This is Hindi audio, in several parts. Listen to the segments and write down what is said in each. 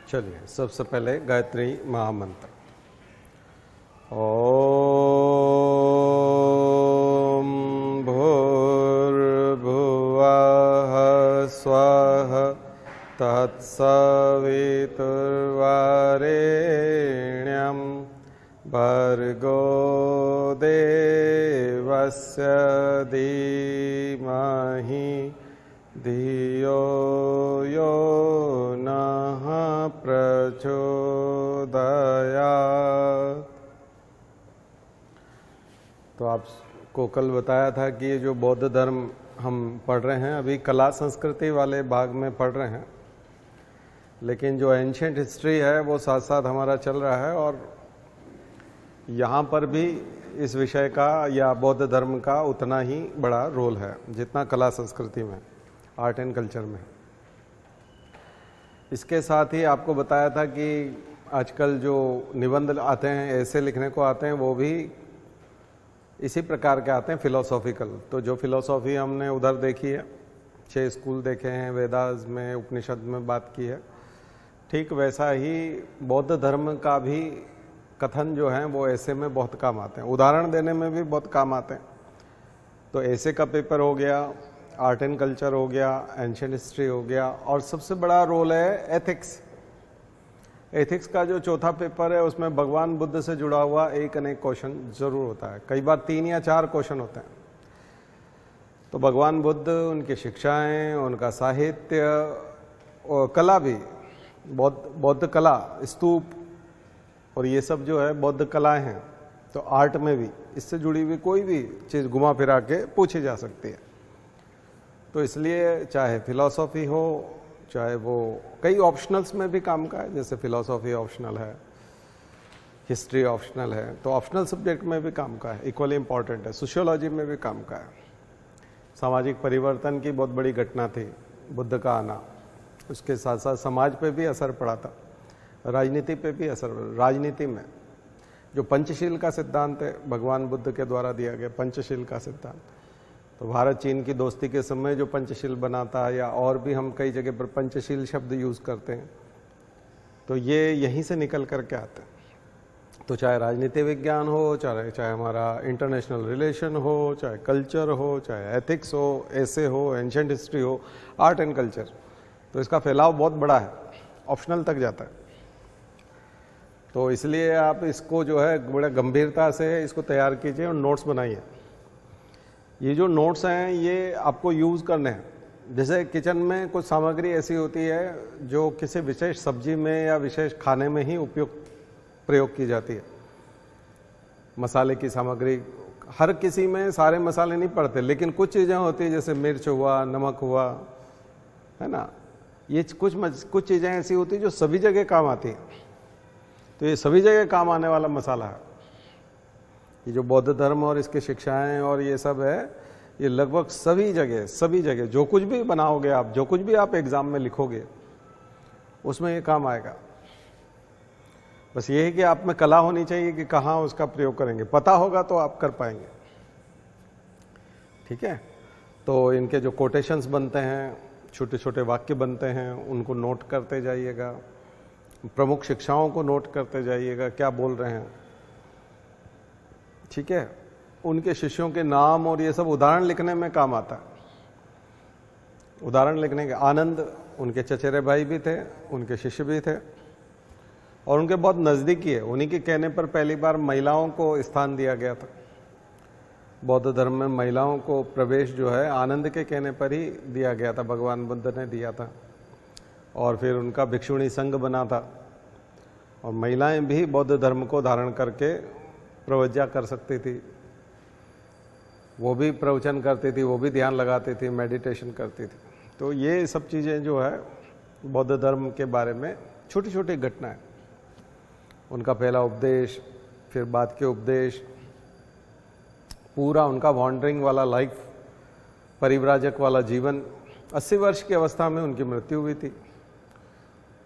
चलिए सबसे पहले गायत्री महामंत्र। ओम भूर्भुवः स्वः तत्सवितुर्वरेण्यं भर्गो देवस्य धीमहि धियो यो नः प्रचोदयात्। तो आपको कल बताया था कि ये जो बौद्ध धर्म हम पढ़ रहे हैं, अभी कला संस्कृति वाले भाग में पढ़ रहे हैं, लेकिन जो एंशिएंट हिस्ट्री है वो साथ साथ हमारा चल रहा है। और यहाँ पर भी इस विषय का या बौद्ध धर्म का उतना ही बड़ा रोल है जितना कला संस्कृति में, आर्ट एंड कल्चर में। इसके साथ ही आपको बताया था कि आजकल जो निबंध आते हैं, ऐसे लिखने को आते हैं, वो भी इसी प्रकार के आते हैं, फिलोसॉफिकल। तो जो फिलोसॉफी हमने उधर देखी है, 6 स्कूल देखे हैं, वेदास में, उपनिषद में बात की है, ठीक वैसा ही बौद्ध धर्म का भी कथन जो है वो ऐसे में बहुत काम आते हैं, उदाहरण देने में भी बहुत काम आते हैं। तो ऐसे का पेपर हो गया, आर्ट एंड कल्चर हो गया, एंशिएंट हिस्ट्री हो गया, और सबसे बड़ा रोल है एथिक्स। एथिक्स का जो चौथा पेपर है उसमें भगवान बुद्ध से जुड़ा हुआ एक न एक क्वेश्चन जरूर होता है, कई बार 3 या 4 क्वेश्चन होते हैं। तो भगवान बुद्ध, उनकी शिक्षाएं, उनका साहित्य और कला भी, बौद्ध कला, स्तूप और ये सब जो है बौद्ध कलाएं हैं। तो आर्ट में भी इससे जुड़ी हुई कोई भी चीज़ घुमा फिरा के पूछी जा सकती है। तो इसलिए चाहे फिलॉसफी हो, चाहे वो कई ऑप्शनल्स में भी काम का है, जैसे फिलॉसफी ऑप्शनल है, हिस्ट्री ऑप्शनल है, तो ऑप्शनल सब्जेक्ट में भी काम का है, इक्वली इम्पॉर्टेंट है। सोशियोलॉजी में भी काम का है। सामाजिक परिवर्तन की बहुत बड़ी घटना थी बुद्ध का आना, उसके साथ साथ समाज पे भी असर पड़ा था, राजनीति पे भी असर। राजनीति में जो पंचशील का सिद्धांत है, भगवान बुद्ध के द्वारा दिया गया पंचशील का सिद्धांत, तो भारत चीन की दोस्ती के समय जो पंचशील बना था, या और भी हम कई जगह पर पंचशील शब्द यूज़ करते हैं, तो ये यहीं से निकल करके आते हैं। तो चाहे राजनीति विज्ञान हो, चाहे हमारा इंटरनेशनल रिलेशन हो, चाहे कल्चर हो, चाहे एथिक्स हो, ऐसे हो, एंशिएंट हिस्ट्री हो, आर्ट एंड कल्चर, तो इसका फैलाव बहुत बड़ा है, ऑप्शनल तक जाता है। तो इसलिए आप इसको जो है बड़ा गंभीरता से इसको तैयार कीजिए और नोट्स बनाइए। ये जो नोट्स हैं ये आपको यूज़ करने हैं। जैसे किचन में कुछ सामग्री ऐसी होती है जो किसी विशेष सब्जी में या विशेष खाने में ही प्रयोग की जाती है। मसाले की सामग्री, हर किसी में सारे मसाले नहीं पड़ते, लेकिन कुछ चीज़ें होती है जैसे मिर्च हुआ, नमक हुआ, है ना, ये कुछ चीज़ें ऐसी होती है जो सभी जगह काम आती हैं। तो ये सभी जगह काम आने वाला मसाला है। ये जो बौद्ध धर्म और इसकी शिक्षाएं और ये सब है, ये लगभग सभी जगह जो कुछ भी बनाओगे आप, जो कुछ भी आप एग्जाम में लिखोगे, उसमें ये काम आएगा। बस ये है कि आप में कला होनी चाहिए कि कहाँ उसका प्रयोग करेंगे, पता होगा तो आप कर पाएंगे। ठीक है। तो इनके जो कोटेशंस बनते हैं, छोटे छोटे वाक्य बनते हैं, उनको नोट करते जाइएगा, प्रमुख शिक्षाओं को नोट करते जाइएगा, क्या बोल रहे हैं। ठीक है। उनके शिष्यों के नाम और ये सब उदाहरण लिखने में काम आता है। उदाहरण लिखने के, आनंद उनके चचेरे भाई भी थे, उनके शिष्य भी थे और उनके बहुत नज़दीकी है। उन्हीं के कहने पर पहली बार महिलाओं को स्थान दिया गया था। बौद्ध धर्म में महिलाओं को प्रवेश जो है आनंद के कहने पर ही दिया गया था, भगवान बुद्ध ने दिया था। और फिर उनका भिक्षुणी संघ बना था और महिलाएं भी बौद्ध धर्म को धारण करके प्रवज्ञा कर सकती थी, वो भी प्रवचन करती थी, वो भी ध्यान लगाती थी, मेडिटेशन करती थी। तो ये सब चीज़ें जो है बौद्ध धर्म के बारे में छोटी छोटी घटनाएं, उनका पहला उपदेश, फिर बाद के उपदेश, पूरा उनका वॉन्डरिंग वाला लाइफ, परिव्राजक वाला जीवन। 80 वर्ष की अवस्था में उनकी मृत्यु हुई थी।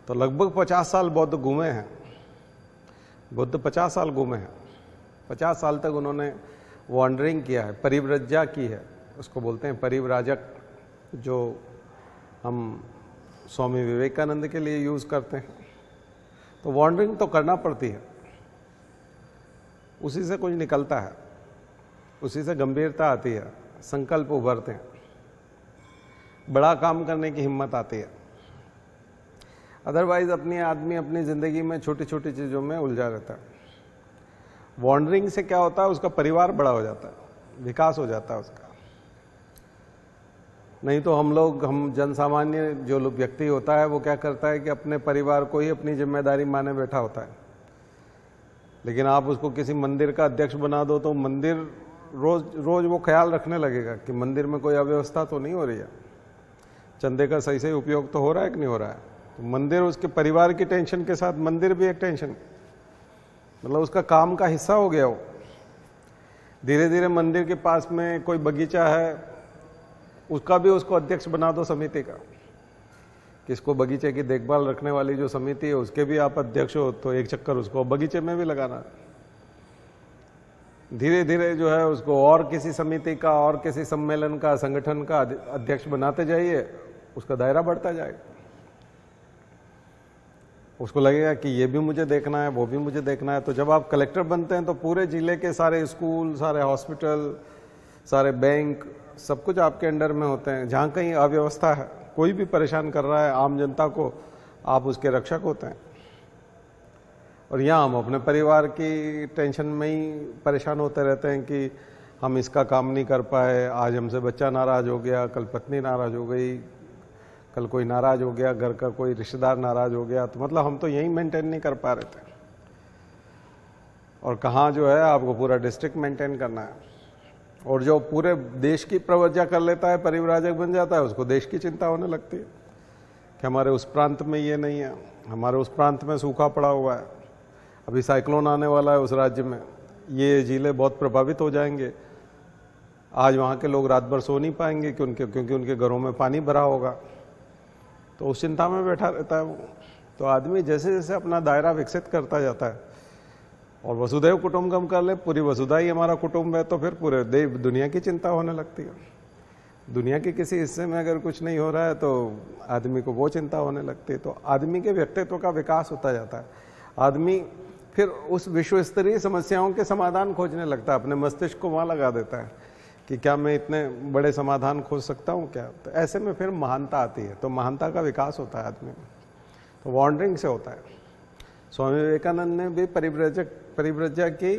तो लगभग 50 साल बौद्ध घूमे हैं। बुद्ध 50 साल घूमे हैं। 50 साल तक उन्होंने वॉन्डरिंग किया है, परिव्रज्या की है, उसको बोलते हैं परिव्राजक, जो हम स्वामी विवेकानंद के लिए यूज़ करते हैं। तो वॉन्डरिंग तो करना पड़ती है, उसी से कुछ निकलता है, उसी से गंभीरता आती है, संकल्प उभरते हैं, बड़ा काम करने की हिम्मत आती है। अदरवाइज आदमी अपनी ज़िंदगी में छोटी छोटी चीज़ों में उलझा रहता है। वॉन्डरिंग से क्या होता है, उसका परिवार बड़ा हो जाता है, विकास हो जाता है उसका। नहीं तो हम जन सामान्य जो व्यक्ति होता है वो क्या करता है कि अपने परिवार को ही अपनी जिम्मेदारी माने बैठा होता है। लेकिन आप उसको किसी मंदिर का अध्यक्ष बना दो तो मंदिर रोज वो ख्याल रखने लगेगा कि मंदिर में कोई अव्यवस्था तो नहीं हो रही है, चंदे का सही से उपयोग तो हो रहा है कि नहीं हो रहा है। तो मंदिर उसके परिवार की टेंशन के साथ मंदिर भी एक टेंशन, मतलब उसका काम का हिस्सा हो गया वो। धीरे धीरे मंदिर के पास में कोई बगीचा है, उसका भी उसको अध्यक्ष बना दो समिति का, किसको बगीचे की देखभाल रखने वाली जो समिति है उसके भी आप अध्यक्ष हो, तो एक चक्कर उसको बगीचे में भी लगाना। धीरे धीरे जो है उसको और किसी समिति का और किसी सम्मेलन का संगठन का अध्यक्ष बनाते जाइए, उसका दायरा बढ़ता जाएगा। उसको लगेगा कि ये भी मुझे देखना है, वो भी मुझे देखना है। तो जब आप कलेक्टर बनते हैं तो पूरे जिले के सारे स्कूल, सारे हॉस्पिटल, सारे बैंक, सब कुछ आपके अंडर में होते हैं। जहाँ कहीं अव्यवस्था है, कोई भी परेशान कर रहा है आम जनता को, आप उसके रक्षक होते हैं। और यहाँ हम अपने परिवार की टेंशन में ही परेशान होते रहते हैं कि हम इसका काम नहीं कर पाए, आज हमसे बच्चा नाराज हो गया, कल पत्नी नाराज हो गई, कल कोई नाराज हो गया, घर का कोई रिश्तेदार नाराज हो गया। तो मतलब हम तो यही मेंटेन नहीं कर पा रहे थे। और कहाँ जो है आपको पूरा डिस्ट्रिक्ट मेंटेन करना है। और जो पूरे देश की प्रवज्ञा कर लेता है, परिव्राजक बन जाता है, उसको देश की चिंता होने लगती है कि हमारे उस प्रांत में ये नहीं है, हमारे उस प्रांत में सूखा पड़ा हुआ है, अभी साइक्लोन आने वाला है उस राज्य में, ये जिले बहुत प्रभावित हो जाएंगे, आज वहाँ के लोग रात भर सो नहीं पाएंगे क्योंकि उनके घरों में पानी भरा होगा। तो उस चिंता में बैठा रहता है वो। तो आदमी जैसे जैसे अपना दायरा विकसित करता जाता है, और वसुधैव कुटुंबकम कर ले, पूरी वसुधा ही हमारा कुटुंब है, तो फिर पूरे दुनिया की चिंता होने लगती है। दुनिया के किसी हिस्से में अगर कुछ नहीं हो रहा है तो आदमी को वो चिंता होने लगती है। तो आदमी के व्यक्तित्व का विकास होता जाता है। आदमी फिर उस विश्व स्तरीय समस्याओं के समाधान खोजने लगता है, अपने मस्तिष्क को वहाँ लगा देता है कि क्या मैं इतने बड़े समाधान खोज सकता हूँ क्या। तो ऐसे में फिर महानता आती है, तो महानता का विकास होता है आदमी में। तो वॉन्डरिंग से होता है। स्वामी विवेकानंद ने भी परिव्रज्या की,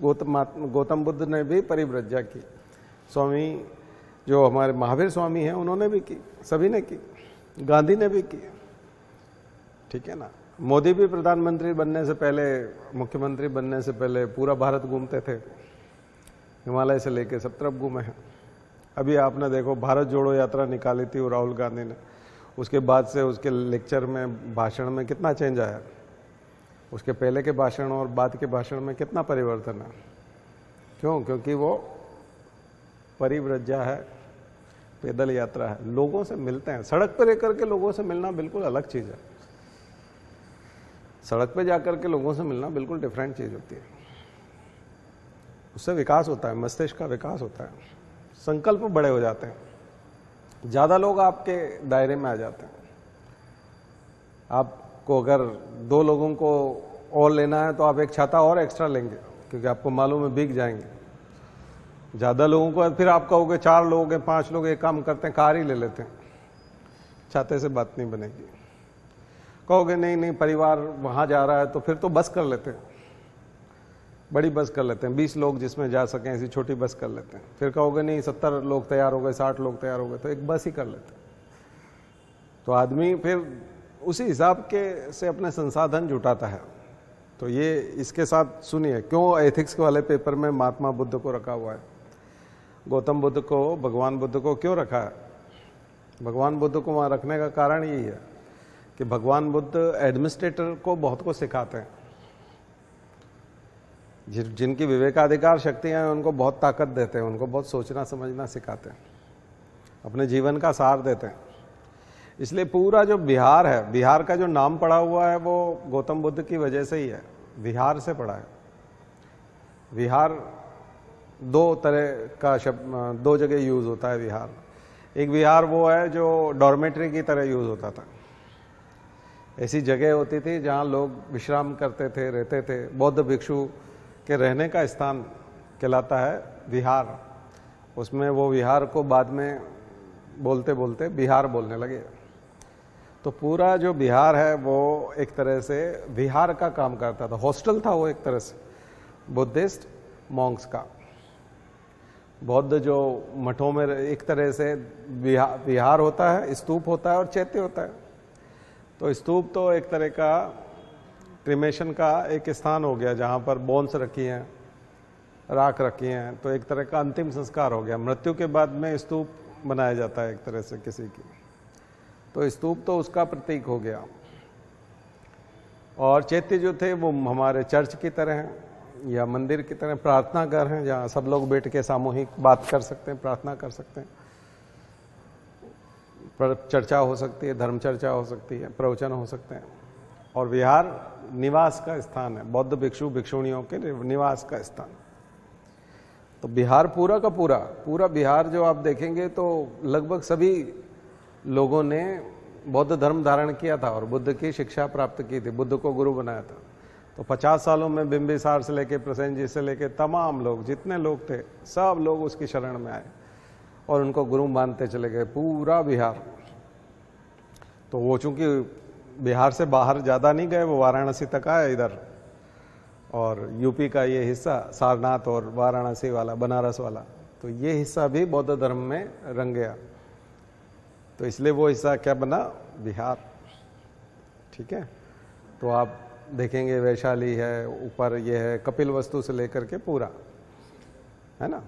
गौतम बुद्ध ने भी परिव्रज्या की, स्वामी जो हमारे महावीर स्वामी हैं उन्होंने भी की, सभी ने की, गांधी ने भी की, ठीक है ना। मोदी भी प्रधानमंत्री बनने से पहले, मुख्यमंत्री बनने से पहले पूरा भारत घूमते थे, हिमालय से लेकर सब तरफ घूमे हैं। अभी आपने देखो भारत जोड़ो यात्रा निकाली थी राहुल गांधी ने, उसके बाद से उसके लेक्चर में, भाषण में कितना चेंज आया, उसके पहले के भाषण और बाद के भाषण में कितना परिवर्तन है। क्यों? क्योंकि वो परिव्रज्या है, पैदल यात्रा है, लोगों से मिलते हैं। सड़क पर रहकर के लोगों से मिलना बिल्कुल अलग चीज़ है, सड़क पे जाकर के लोगों से मिलना बिल्कुल डिफरेंट चीज़ होती है। उससे विकास होता है, मस्तिष्क का विकास होता है, संकल्प बड़े हो जाते हैं, ज़्यादा लोग आपके दायरे में आ जाते हैं। आपको अगर 2 लोगों को और लेना है तो आप एक छाता और एक्स्ट्रा लेंगे, क्योंकि आपको मालूम है भीग जाएंगे। ज़्यादा लोगों को फिर आप कहोगे 4 लोग हैं, 5 लोग एक काम करते हैं, कार ही ले लेते हैं, छाते से बात नहीं बनेगी। कहोगे नहीं परिवार वहाँ जा रहा है तो फिर तो बस कर लेते हैं, बड़ी बस कर लेते हैं, 20 लोग जिसमें जा सकें ऐसी छोटी बस कर लेते हैं। फिर कहोगे नहीं 70 लोग तैयार हो गए, 60 लोग तैयार हो गए, तो एक बस ही कर लेते हैं। तो आदमी फिर उसी हिसाब के से अपने संसाधन जुटाता है। तो ये इसके साथ सुनिए क्यों एथिक्स वाले पेपर में महात्मा बुद्ध को रखा हुआ है, गौतम बुद्ध को, भगवान बुद्ध को क्यों रखा है। भगवान बुद्ध को वहाँ रखने का कारण यही है कि भगवान बुद्ध एडमिनिस्ट्रेटर को बहुत कुछ सिखाते हैं। जिनकी विवेकाधिकार शक्तियाँ हैं उनको बहुत ताकत देते हैं, उनको बहुत सोचना समझना सिखाते हैं, अपने जीवन का सार देते हैं। इसलिए पूरा जो बिहार है, बिहार का जो नाम पड़ा हुआ है वो गौतम बुद्ध की वजह से ही है, बिहार से पड़ा है। विहार 2 तरह का शब्द, 2 जगह यूज़ होता है विहार। एक विहार वो है जो डॉर्मेट्री की तरह यूज़ होता था, ऐसी जगह होती थी जहाँ लोग विश्राम करते थे, रहते थे। बौद्ध भिक्षु के रहने का स्थान कहलाता है विहार। उसमें वो विहार को बाद में बोलते बोलते बिहार बोलने लगे। तो पूरा जो बिहार है वो एक तरह से विहार का काम करता था, हॉस्टल था वो एक तरह से बुद्धिस्ट मॉन्क्स का। बौद्ध जो मठों में एक तरह से विहार होता है, स्तूप होता है और चैत्य होता है। तो स्तूप तो एक तरह का क्रिमेशन का एक स्थान हो गया जहाँ पर बोन्स रखी हैं, राख रखी हैं, तो एक तरह का अंतिम संस्कार हो गया। मृत्यु के बाद में स्तूप बनाया जाता है एक तरह से किसी की, तो स्तूप तो उसका प्रतीक हो गया। और चैत्य जो थे वो हमारे चर्च की तरह हैं या मंदिर की तरह प्रार्थना घर हैं, जहाँ सब लोग बैठ के सामूहिक बात कर सकते हैं, प्रार्थना कर सकते हैं, चर्चा हो सकती है, धर्म चर्चा हो सकती है, प्रवचन हो सकते हैं। और विहार निवास का स्थान है, बौद्ध भिक्षु भिक्षुणियों के निवास का स्थान। तो बिहार पूरा का पूरा बिहार जो आप देखेंगे तो लगभग सभी लोगों ने बौद्ध धर्म धारण किया था और बुद्ध की शिक्षा प्राप्त की थी, बुद्ध को गुरु बनाया था। तो 50 सालों में बिंबिसार से लेके प्रसेनजीत से लेके तमाम लोग, जितने लोग थे, सब लोग उसकी शरण में आए और उनको गुरु मानते चले गए, पूरा बिहार। तो वो चूंकि बिहार से बाहर ज़्यादा नहीं गए, वो वाराणसी तक आए इधर, और यूपी का ये हिस्सा सारनाथ और वाराणसी वाला, बनारस वाला, तो ये हिस्सा भी बौद्ध धर्म में रंग गया। तो इसलिए वो हिस्सा क्या बना, बिहार। ठीक है। तो आप देखेंगे वैशाली है, ऊपर ये है कपिलवस्तु से लेकर के पूरा, है ना।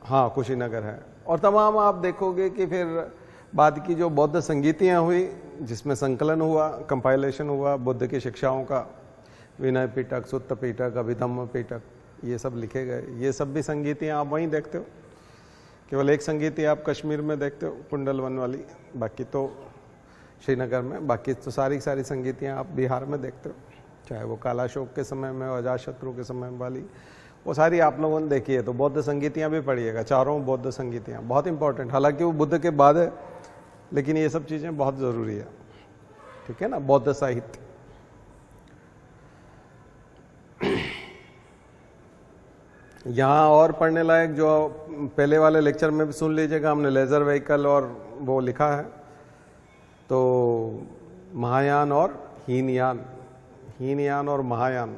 हाँ, कुशीनगर है। और तमाम आप देखोगे कि फिर बाद की जो बौद्ध संगीतियाँ हुई, जिसमें संकलन हुआ, कंपाइलेशन हुआ बुद्ध की शिक्षाओं का, विनय पिटक, सुत्त पिटक, अभिधम्म पिटक, ये सब लिखे गए। ये सब भी संगीतियाँ आप वहीं देखते हो। केवल एक संगीति आप कश्मीर में देखते हो, कुंडलवन वाली, बाकी तो श्रीनगर में, बाकी तो सारी संगीतियाँ आप बिहार में देखते हो। चाहे वो कालाशोक के समय में, अजातशत्रु के समय वाली, वो सारी आप लोगों ने देखी है। तो बौद्ध संगीतियाँ भी पढ़िएगा, चारों बौद्ध संगीतियाँ बहुत इंपॉर्टेंट। हालांकि वो बुद्ध के बाद है, लेकिन ये सब चीज़ें बहुत ज़रूरी है। ठीक है ना, बौद्ध साहित्य। यहाँ और पढ़ने लायक जो पहले वाले लेक्चर में भी सुन लीजिएगा, हमने लेज़र व्हीकल और वो लिखा है। तो महायान और हीनयान और महायान,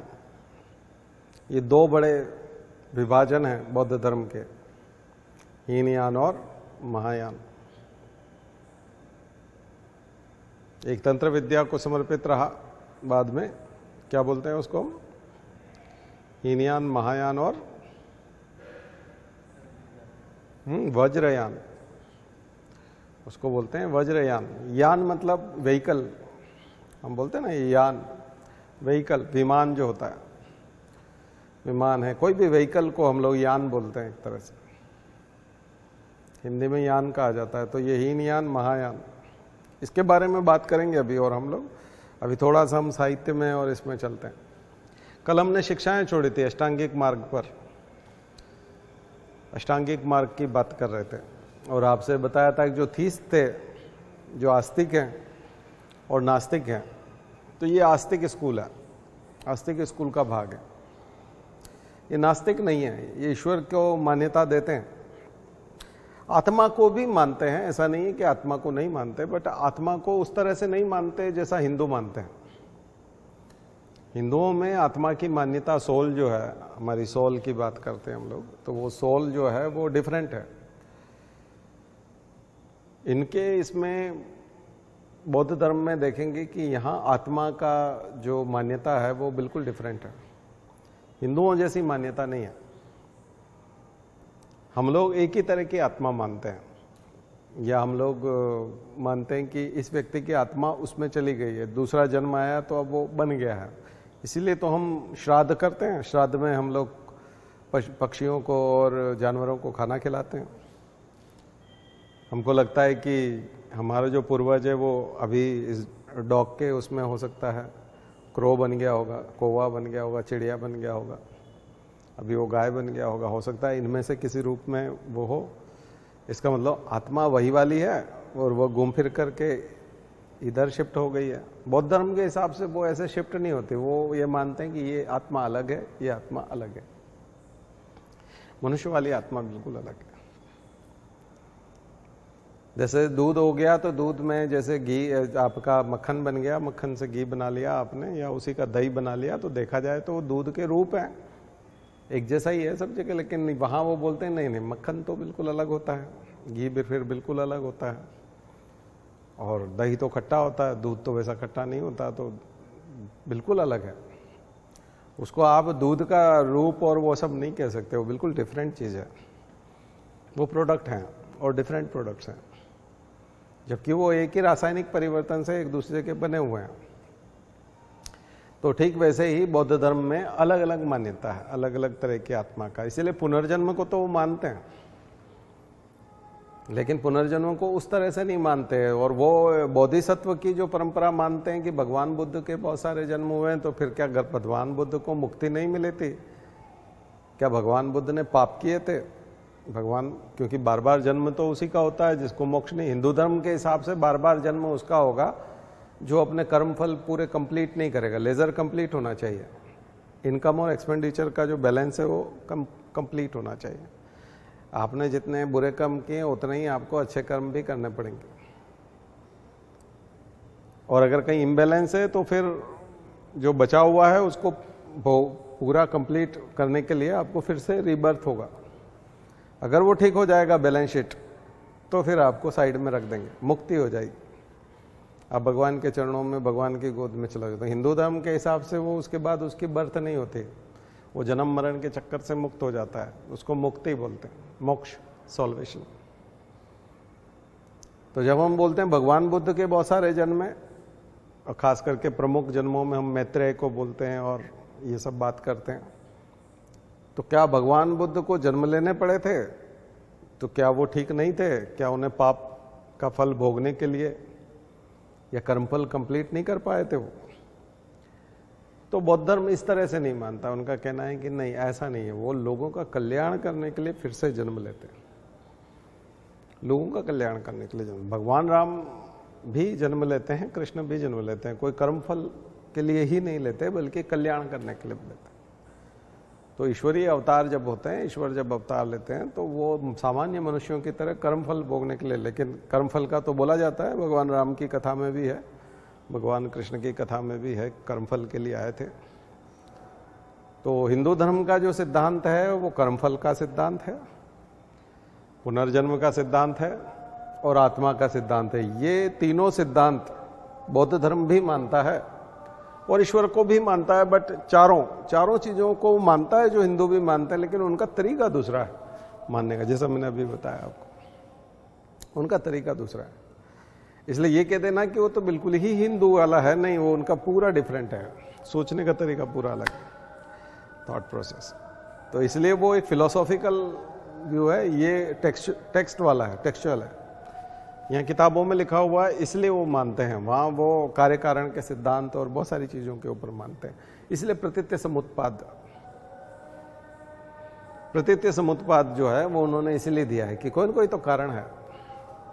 ये दो बड़े विभाजन हैं बौद्ध धर्म के, हीनयान और महायान। एक तंत्र विद्या को समर्पित रहा, बाद में क्या बोलते हैं उसको, हीनयान, महायान और वज्रयान, उसको बोलते हैं वज्रयान। यान मतलब व्हीकल, हम बोलते हैं ना यान, व्हीकल, विमान जो होता है, विमान है, कोई भी व्हीकल को हम लोग यान बोलते हैं एक तरह से, हिंदी में यान कहा जाता है। तो ये हीनयान, महायान, इसके बारे में बात करेंगे अभी। और हम लोग अभी थोड़ा सा हम साहित्य में और इसमें चलते हैं। कल हमने शिक्षाएं छोड़ी थी अष्टांगिक मार्ग पर, अष्टांगिक मार्ग की बात कर रहे थे, और आपसे बताया था कि जो थीस थे, जो आस्तिक हैं और नास्तिक हैं, तो ये आस्तिक स्कूल है, आस्तिक स्कूल का भाग है। ये नास्तिक नहीं है, ये ईश्वर को मान्यता देते हैं, आत्मा को भी मानते हैं। ऐसा नहीं है कि आत्मा को नहीं मानते, बट आत्मा को उस तरह से नहीं मानते जैसा हिंदू मानते हैं। हिंदुओं में आत्मा की मान्यता, सोल जो है, हमारी सोल की बात करते हैं हम लोग, तो वो सोल जो है वो डिफरेंट है। इनके इसमें बौद्ध धर्म में देखेंगे कि यहाँ आत्मा का जो मान्यता है वो बिल्कुल डिफरेंट है, हिंदुओं जैसी मान्यता नहीं है। हम लोग एक ही तरह की आत्मा मानते हैं, या हम लोग मानते हैं कि इस व्यक्ति की आत्मा उसमें चली गई है, दूसरा जन्म आया तो अब वो बन गया है, इसीलिए तो हम श्राद्ध करते हैं। श्राद्ध में हम लोग पक्षियों को और जानवरों को खाना खिलाते हैं। हमको लगता है कि हमारा जो पूर्वज है वो अभी इस डॉग के उसमें हो सकता है क्रो बन गया होगा, कौवा बन गया होगा, चिड़िया बन गया होगा, अभी वो गाय बन गया होगा, हो सकता है इनमें से किसी रूप में वो हो। इसका मतलब आत्मा वही वाली है और वो घूम फिर करके इधर शिफ्ट हो गई है। बौद्ध धर्म के हिसाब से वो ऐसे शिफ्ट नहीं होते, वो ये मानते हैं कि ये आत्मा अलग है, ये आत्मा अलग है। मनुष्य वाली आत्मा बिल्कुल अलग है। जैसे दूध हो गया तो दूध में जैसे घी, आपका मक्खन बन गया, मक्खन से घी बना लिया आपने, या उसी का दही बना लिया, तो देखा जाए तो वो दूध के रूप है, एक जैसा ही है सब जगह। लेकिन वहाँ वो बोलते हैं नहीं नहीं, मक्खन तो बिल्कुल अलग होता है, घी भी फिर बिल्कुल अलग होता है, और दही तो खट्टा होता है, दूध तो वैसा खट्टा नहीं होता, तो बिल्कुल अलग है। उसको आप दूध का रूप और वो सब नहीं कह सकते, वो बिल्कुल डिफरेंट चीज़ है। वो प्रोडक्ट हैं और डिफरेंट प्रोडक्ट्स हैं, जबकि वो एक ही रासायनिक परिवर्तन से एक दूसरे के बने हुए हैं। तो ठीक वैसे ही बौद्ध धर्म में अलग अलग मान्यता है, अलग अलग तरह की आत्मा का। इसीलिए पुनर्जन्म को तो वो मानते हैं, लेकिन पुनर्जन्म को उस तरह से नहीं मानते हैं। और वो बोधिसत्व की जो परंपरा मानते हैं कि भगवान बुद्ध के बहुत सारे जन्म हुए हैं, तो फिर क्या भगवान बुद्ध को मुक्ति नहीं मिली थी? क्या भगवान बुद्ध ने पाप किए थे? भगवान, क्योंकि बार बार जन्म तो उसी का होता है जिसको मोक्ष नहीं। हिंदू धर्म के हिसाब से बार बार जन्म उसका होगा जो अपने कर्मफल पूरे कंप्लीट नहीं करेगा। लेजर कंप्लीट होना चाहिए, इनकम और एक्सपेंडिचर का जो बैलेंस है वो कंप्लीट होना चाहिए। आपने जितने बुरे कर्म किए उतने ही आपको अच्छे कर्म भी करने पड़ेंगे, और अगर कहीं इम्बैलेंस है तो फिर जो बचा हुआ है उसको पूरा कंप्लीट करने के लिए आपको फिर से रीबर्थ होगा। अगर वो ठीक हो जाएगा बैलेंस शीट, तो फिर आपको साइड में रख देंगे, मुक्ति हो जाएगी, आप भगवान के चरणों में, भगवान की गोद में चला जाता। हिंदू धर्म के हिसाब से वो उसके बाद उसकी बर्थ नहीं होती, वो जन्म मरण के चक्कर से मुक्त हो जाता है, उसको मुक्ति बोलते हैं, मोक्ष, सॉल्वेशन। तो जब हम बोलते हैं भगवान बुद्ध के बहुत सारे जन्म हैं, और खास करके प्रमुख जन्मों में हम मैत्रेय को बोलते हैं और ये सब बात करते हैं, तो क्या भगवान बुद्ध को जन्म लेने पड़े थे? तो क्या वो ठीक नहीं थे? क्या उन्हें पाप का फल भोगने के लिए या कर्मफल कंप्लीट नहीं कर पाए थे वो? तो बौद्ध धर्म इस तरह से नहीं मानता। उनका कहना है कि नहीं, ऐसा नहीं है, वो लोगों का कल्याण करने के लिए फिर से जन्म लेते हैं, लोगों का कल्याण करने के लिए जन्म। भगवान राम भी जन्म लेते हैं, कृष्ण भी जन्म लेते हैं, कोई कर्मफल के लिए ही नहीं लेते बल्कि कल्याण करने के लिए लेते हैं। तो ईश्वरीय अवतार जब होते हैं, ईश्वर जब अवतार लेते हैं, तो वो सामान्य मनुष्यों की तरह कर्मफल भोगने के लिए, लेकिन कर्मफल का तो बोला जाता है, भगवान राम की कथा में भी है, भगवान कृष्ण की कथा में भी है, कर्मफल के लिए आए थे। तो हिंदू धर्म का जो सिद्धांत है वो कर्मफल का सिद्धांत है, पुनर्जन्म का सिद्धांत है और आत्मा का सिद्धांत है। ये तीनों सिद्धांत बौद्ध धर्म भी मानता है और ईश्वर को भी मानता है, बट चारों चीजों को मानता है जो हिंदू भी मानते हैं, लेकिन उनका तरीका दूसरा है मानने का, जैसा मैंने अभी बताया आपको, उनका तरीका दूसरा है। इसलिए ये कह देना कि वो तो बिल्कुल ही हिंदू वाला है, नहीं, वो उनका पूरा डिफरेंट है, सोचने का तरीका पूरा अलग है, थॉट प्रोसेस। तो इसलिए वो एक फिलोसॉफिकल व्यू है, ये टेक्स्ट वाला है, टेक्सचुअल है, यहाँ किताबों में लिखा हुआ है, इसलिए वो मानते हैं। वहाँ वो कार्य कारण के सिद्धांत और बहुत सारी चीज़ों के ऊपर मानते हैं। इसलिए प्रतीत्य समुत्पाद जो है वो उन्होंने इसलिए दिया है कि कोई न कोई तो कारण है,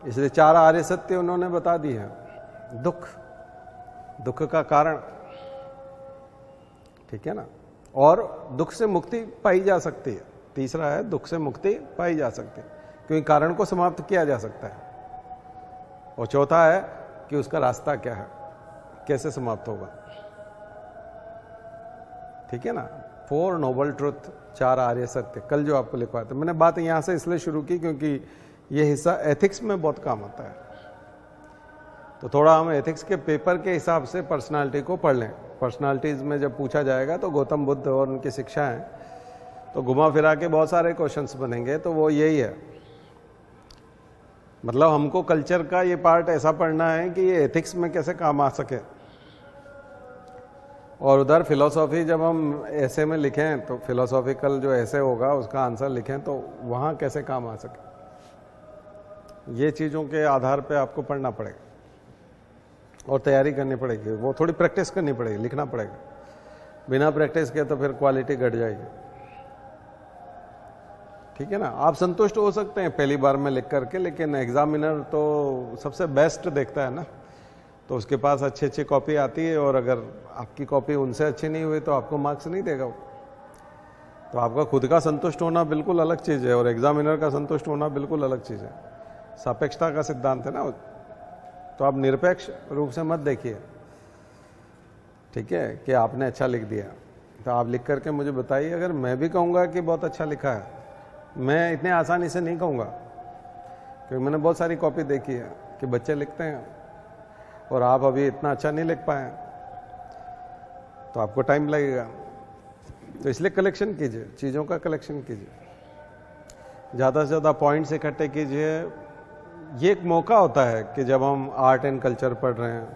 इसलिए 4 आर्य सत्य उन्होंने बता दिए हैं। दुख का कारण, ठीक है ना, और दुख से मुक्ति पाई जा सकती है। तीसरा है दुख से मुक्ति पाई जा सकती है क्योंकि कारण को समाप्त किया जा सकता है। और चौथा है कि उसका रास्ता क्या है, कैसे समाप्त होगा, ठीक है ना। 4 नोबल ट्रुथ, 4 आर्य सत्य, कल जो आपको लिखवाया था। मैंने बात यहां से इसलिए शुरू की क्योंकि ये हिस्सा एथिक्स में बहुत काम आता है। तो थोड़ा हम एथिक्स के पेपर के हिसाब से पर्सनालिटी को पढ़ लें। पर्सनालिटीज में जब पूछा जाएगा तो गौतम बुद्ध और उनकी शिक्षाएं, तो घुमा फिरा के बहुत सारे क्वेश्चंस बनेंगे। तो वो यही है, मतलब हमको कल्चर का ये पार्ट ऐसा पढ़ना है कि ये एथिक्स में कैसे काम आ सके, और उधर फिलोसॉफी जब हम ऐसे में लिखें तो फिलोसॉफिकल जो ऐसे होगा उसका आंसर लिखें तो वहाँ कैसे काम आ सके। ये चीज़ों के आधार पे आपको पढ़ना पड़ेगा और तैयारी करनी पड़ेगी, वो थोड़ी प्रैक्टिस करनी पड़ेगी, लिखना पड़ेगा। बिना प्रैक्टिस के तो फिर क्वालिटी घट जाएगी, ठीक है ना। आप संतुष्ट हो सकते हैं पहली बार में लिख करके, लेकिन एग्जामिनर तो सबसे बेस्ट देखता है ना, तो उसके पास अच्छी अच्छी कॉपी आती है, और अगर आपकी कॉपी उनसे अच्छी नहीं हुई तो आपको मार्क्स नहीं देगा वो। तो आपका खुद का संतुष्ट होना बिल्कुल अलग चीज़ है और एग्जामिनर का संतुष्ट होना बिल्कुल अलग चीज़ है। सापेक्षता का सिद्धांत है ना, तो आप निरपेक्ष रूप से मत देखिए, ठीक है, कि आपने अच्छा लिख दिया। तो आप लिख करके मुझे बताइए, अगर मैं भी कहूँगा कि बहुत अच्छा लिखा है, मैं इतने आसानी से नहीं कहूँगा, क्योंकि मैंने बहुत सारी कॉपी देखी है कि बच्चे लिखते हैं और आप अभी इतना अच्छा नहीं लिख पाए, तो आपको टाइम लगेगा। तो इसलिए कलेक्शन कीजिए, चीज़ों का कलेक्शन कीजिए, ज़्यादा से ज़्यादा पॉइंट्स इकट्ठे कीजिए। ये एक मौका होता है कि जब हम आर्ट एंड कल्चर पढ़ रहे हैं,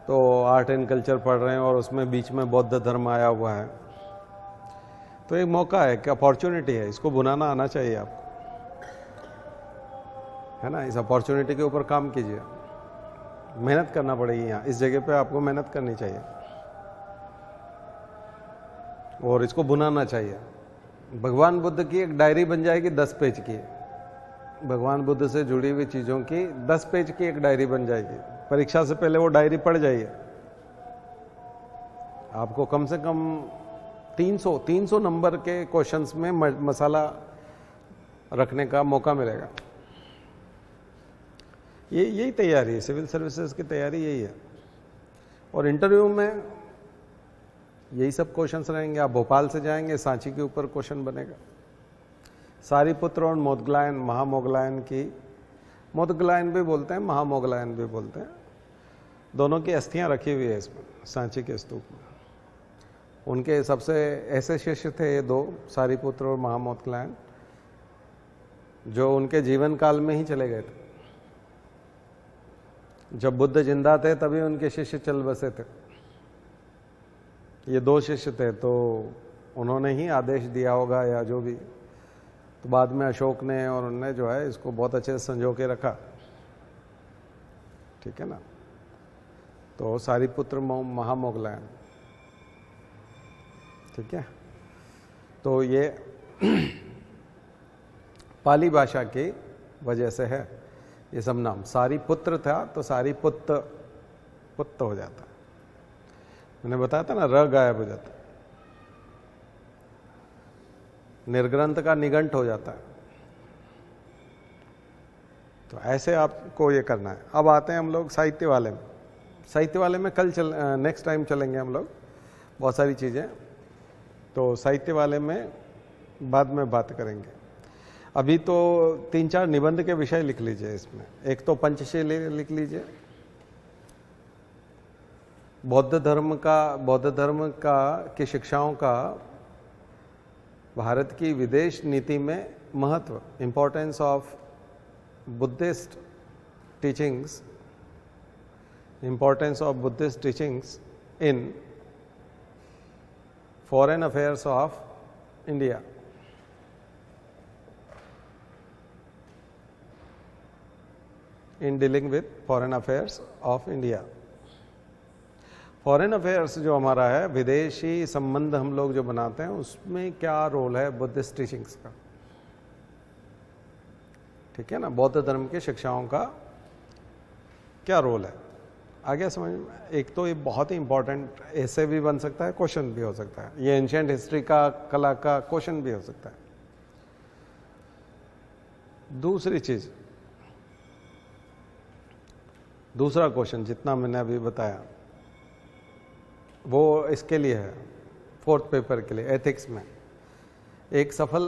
तो आर्ट एंड कल्चर पढ़ रहे हैं और उसमें बीच में बौद्ध धर्म आया हुआ है, तो एक मौका है कि अपॉर्चुनिटी है, इसको भुनाना आना चाहिए आपको, है ना। इस अपॉर्चुनिटी के ऊपर काम कीजिए, मेहनत करना पड़ेगी। यहाँ इस जगह पे आपको मेहनत करनी चाहिए और इसको भुनाना चाहिए। भगवान बुद्ध की एक डायरी बन जाएगी 10 पेज की, भगवान बुद्ध से जुड़ी हुई चीज़ों की 10 पेज की एक डायरी बन जाएगी। परीक्षा से पहले वो डायरी पढ़ जाइए, आपको कम से कम 300 नंबर के क्वेश्चंस में मसाला रखने का मौका मिलेगा। यही तैयारी है, सिविल सर्विसेज की तैयारी यही है। और इंटरव्यू में यही सब क्वेश्चंस रहेंगे। आप भोपाल से जाएंगे, सांची के ऊपर क्वेश्चन बनेगा। सारीपुत्र और मोदग्लायन, महामोगलायन की, मोदग्लायन भी बोलते हैं, महामोगलायन भी बोलते हैं, दोनों की अस्थियां रखी हुई है इसमें सांची के स्तूप में। उनके सबसे ऐसे शिष्य थे ये 2, सारीपुत्र और महामोदग्लायन, जो उनके जीवन काल में ही चले गए थे। जब बुद्ध जिंदा थे तभी उनके शिष्य चल बसे थे। ये 2 शिष्य थे, तो उन्होंने ही आदेश दिया होगा या जो भी, तो बाद में अशोक ने और उन्होंने जो है इसको बहुत अच्छे से संजो के रखा, ठीक है ना। तो सारीपुत्र महामोगलायन, ठीक है। तो ये पाली भाषा की वजह से है ये सब नाम। सारीपुत्र था तो सारीपुत्र पुत्र हो जाता, मैंने बताया था ना, र गायब हो जाता, निर्ग्रंथ का निगंठ हो जाता है। तो ऐसे आपको ये करना है। अब आते हैं हम लोग साहित्य वाले में। साहित्य वाले में कल नेक्स्ट टाइम चलेंगे हम लोग, बहुत सारी चीज़ें, तो साहित्य वाले में बाद में बात करेंगे। अभी तो 3-4 निबंध के विषय लिख लीजिए इसमें। एक तो पंचशील लिख लीजिए, बौद्ध धर्म का की शिक्षाओं का भारत की विदेश नीति में महत्व, importance of Buddhist teachings, importance of Buddhist teachings in foreign affairs of India. In dealing with foreign affairs of India. Foreign affairs जो हमारा है, विदेशी संबंध हम लोग जो बनाते हैं, उसमें क्या रोल है बुद्धिस्ट टीचिंग्स का, ठीक है ना। बौद्ध धर्म की शिक्षाओं का क्या रोल है, आ गया समझ में। एक तो ये बहुत ही इंपॉर्टेंट ऐसे भी बन सकता है, क्वेश्चन भी हो सकता है। ये एंशिएंट हिस्ट्री का, कला का क्वेश्चन भी हो सकता है। दूसरी चीज, दूसरा क्वेश्चन जितना मैंने अभी बताया वो इसके लिए है, 4th पेपर के लिए, एथिक्स में। एक सफल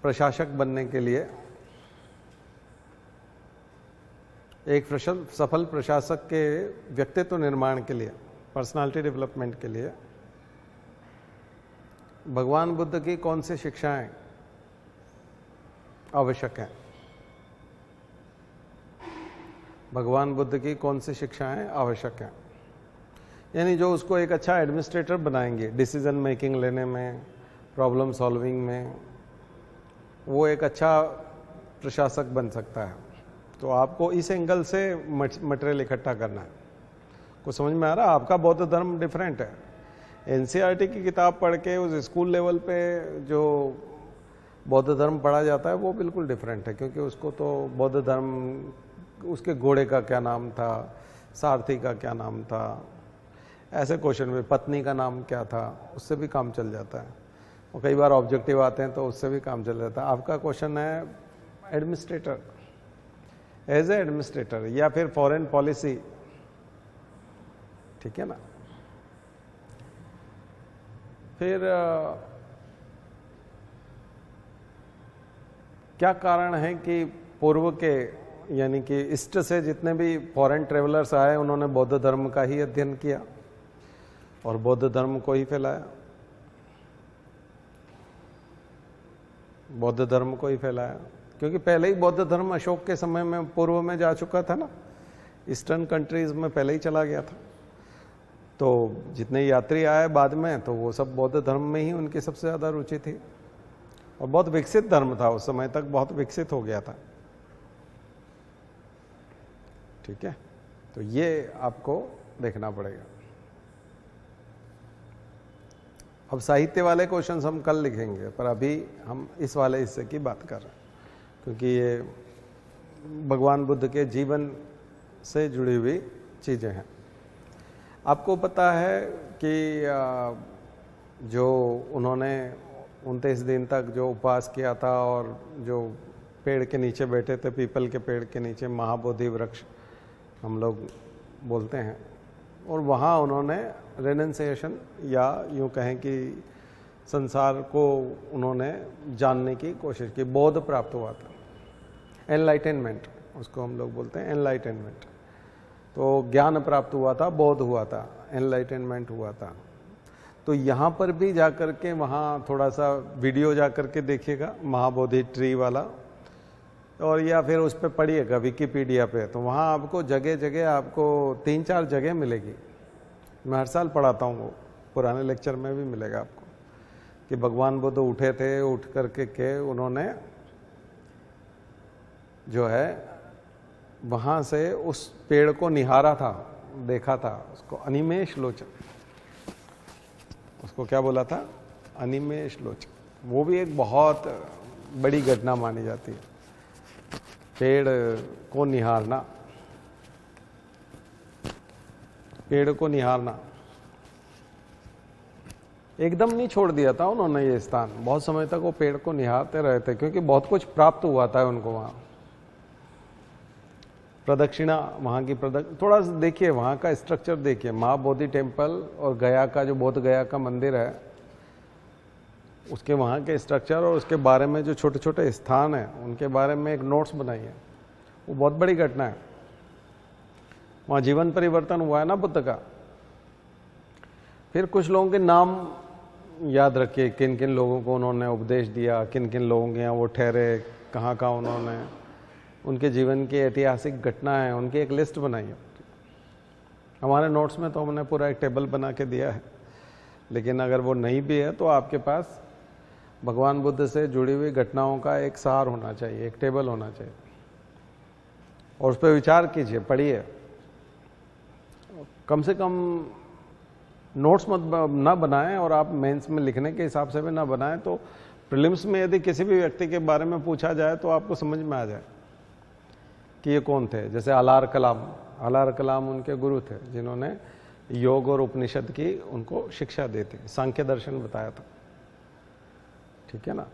प्रशासक बनने के लिए, एक सफल प्रशासक के व्यक्तित्व निर्माण के लिए, पर्सनालिटी डेवलपमेंट के लिए भगवान बुद्ध की कौन सी शिक्षाएं आवश्यक हैं, भगवान बुद्ध की कौन सी शिक्षाएं आवश्यक हैं, यानी जो उसको एक अच्छा एडमिनिस्ट्रेटर बनाएंगे, डिसीजन मेकिंग लेने में, प्रॉब्लम सॉल्विंग में, वो एक अच्छा प्रशासक बन सकता है। तो आपको इस एंगल से मटेरियल इकट्ठा करना है। को समझ में आ रहा है? आपका बौद्ध धर्म डिफरेंट है। एनसीईआरटी की किताब पढ़ के उस स्कूल लेवल पे जो बौद्ध धर्म पढ़ा जाता है वो बिल्कुल डिफरेंट है, क्योंकि उसको तो बौद्ध धर्म उसके घोड़े का क्या नाम था, सारथी का क्या नाम था, ऐसे क्वेश्चन में पत्नी का नाम क्या था, उससे भी काम चल जाता है। और कई बार ऑब्जेक्टिव आते हैं तो उससे भी काम चल जाता है। आपका क्वेश्चन है एडमिनिस्ट्रेटर, एज ए एडमिनिस्ट्रेटर या फिर फॉरेन पॉलिसी, ठीक है ना। फिर क्या कारण है कि पूर्व के यानी कि ईस्ट से जितने भी फॉरेन ट्रेवलर्स आए उन्होंने बौद्ध धर्म का ही अध्ययन किया और बौद्ध धर्म को ही फैलाया, बौद्ध धर्म को ही फैलाया, क्योंकि पहले ही बौद्ध धर्म अशोक के समय में पूर्व में जा चुका था ना, ईस्टर्न कंट्रीज में पहले ही चला गया था। तो जितने यात्री आए बाद में तो वो सब बौद्ध धर्म में ही उनकी सबसे ज़्यादा रुचि थी और बहुत विकसित धर्म था उस समय तक, बहुत विकसित हो गया था, ठीक है। तो ये आपको देखना पड़ेगा। अब साहित्य वाले क्वेश्चंस हम कल लिखेंगे, पर अभी हम इस वाले हिस्से की बात कर रहे हैं क्योंकि ये भगवान बुद्ध के जीवन से जुड़ी हुई चीज़ें हैं। आपको पता है कि जो उन्होंने 29 दिन तक जो उपवास किया था और जो पेड़ के नीचे बैठे थे, पीपल के पेड़ के नीचे, महाबोधि वृक्ष हम लोग बोलते हैं, और वहाँ उन्होंने रेनेंसिएशन या यूँ कहें कि संसार को उन्होंने जानने की कोशिश की, बोध प्राप्त हुआ था, एनलाइटेनमेंट उसको हम लोग बोलते हैं, एनलाइटेनमेंट। तो ज्ञान प्राप्त हुआ था, बोध हुआ था, एनलाइटेनमेंट हुआ था। तो यहाँ पर भी जाकर के वहाँ थोड़ा सा वीडियो जाकर के देखिएगा महाबोधि ट्री वाला, और या फिर उस पर पढ़िएगा विकिपीडिया पे, तो वहाँ आपको जगह जगह आपको 3-4 जगह मिलेगी। मैं हर साल पढ़ाता हूँ, वो पुराने लेक्चर में भी मिलेगा आपको कि भगवान बुद्ध उठे थे, उठ करके के उन्होंने जो है वहाँ से उस पेड़ को निहारा था, देखा था, उसको अनिमेष लोचन, उसको क्या बोला था, अनिमेष लोचन। वो भी एक बहुत बड़ी घटना मानी जाती है, पेड़ को निहारना, पेड़ को निहारना। एकदम नहीं छोड़ दिया था उन्होंने ये स्थान, बहुत समय तक वो पेड़ को निहारते रहे थे क्योंकि बहुत कुछ प्राप्त हुआ था उनको वहाँ। प्रदक्षिणा, वहाँ की थोड़ा सा देखिए, वहाँ का स्ट्रक्चर देखिए, महाबोधि टेम्पल और गया का जो बोध गया का मंदिर है उसके वहाँ के स्ट्रक्चर और उसके बारे में जो छोटे छोटे स्थान हैं उनके बारे में एक नोट्स बनाई है। वो बहुत बड़ी घटना है, वहाँ जीवन परिवर्तन हुआ है ना बुद्ध का। फिर कुछ लोगों के नाम याद रखिए, किन किन लोगों को उन्होंने उपदेश दिया, किन किन लोगों के यहाँ वो ठहरे, कहाँ कहाँ उन्होंने, उनके जीवन की ऐतिहासिक घटनाएं, उनकी एक लिस्ट बनाई है। हमारे नोट्स में तो हमने पूरा एक टेबल बना के दिया है, लेकिन अगर वो नहीं भी है तो आपके पास भगवान बुद्ध से जुड़ी हुई घटनाओं का एक सार होना चाहिए, एक टेबल होना चाहिए, और उस पर विचार कीजिए, पढ़िए। कम से कम नोट्स मत ना बनाएं, और आप मेंस में लिखने के हिसाब से भी ना बनाएं, तो प्रीलिम्स में यदि किसी भी व्यक्ति के बारे में पूछा जाए तो आपको समझ में आ जाए कि ये कौन थे। जैसे अलार कलाम, अलार कलाम उनके गुरु थे जिन्होंने योग और उपनिषद की उनको शिक्षा दी थी, सांख्य दर्शन बताया था, ठीक है ना।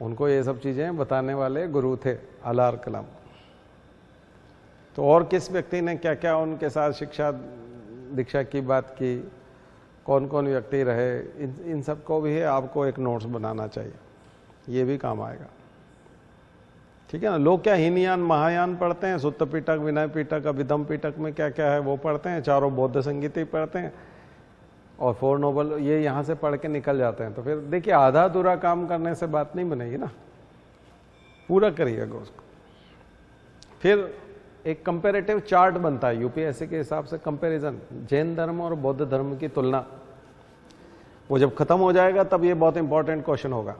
उनको ये सब चीज़ें बताने वाले गुरु थे अलार कलाम। तो और किस व्यक्ति ने क्या क्या उनके साथ शिक्षा दीक्षा की बात की, कौन कौन व्यक्ति रहे, इन सब को भी आपको एक नोट्स बनाना चाहिए, ये भी काम आएगा, ठीक है ना। लोग क्या हीनयान महायान पढ़ते हैं, सुत्त पिटक, विनय पिटक, अभिधम पिटक में क्या क्या है वो पढ़ते हैं, चारों बौद्ध संगीत ही पढ़ते हैं और 4 नोबल ये यहाँ से पढ़ के निकल जाते हैं। तो फिर देखिए, आधा अधूरा काम करने से बात नहीं बनेगी ना, पूरा करिएगा उसको। फिर एक कंपैरेटिव चार्ट बनता है यूपीएससी के हिसाब से, कंपैरिजन, जैन धर्म और बौद्ध धर्म की तुलना। वो जब खत्म हो जाएगा तब ये बहुत इंपॉर्टेंट क्वेश्चन होगा,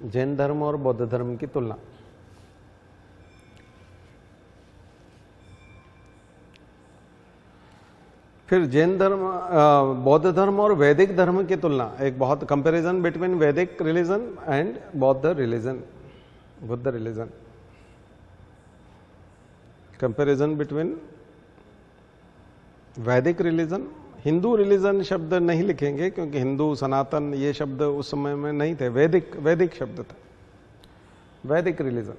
जैन धर्म और बौद्ध धर्म की तुलना। फिर जैन धर्म, बौद्ध धर्म और वैदिक धर्म की तुलना, एक बहुत कंपैरिजन बिटवीन वैदिक रिलीजन एंड बौद्ध religion, Buddha religion. Comparison between वैदिक रिलीजन, हिंदू रिलीजन शब्द नहीं लिखेंगे क्योंकि हिंदू सनातन ये शब्द उस समय में नहीं थे, वैदिक शब्द था, वैदिक रिलीजन।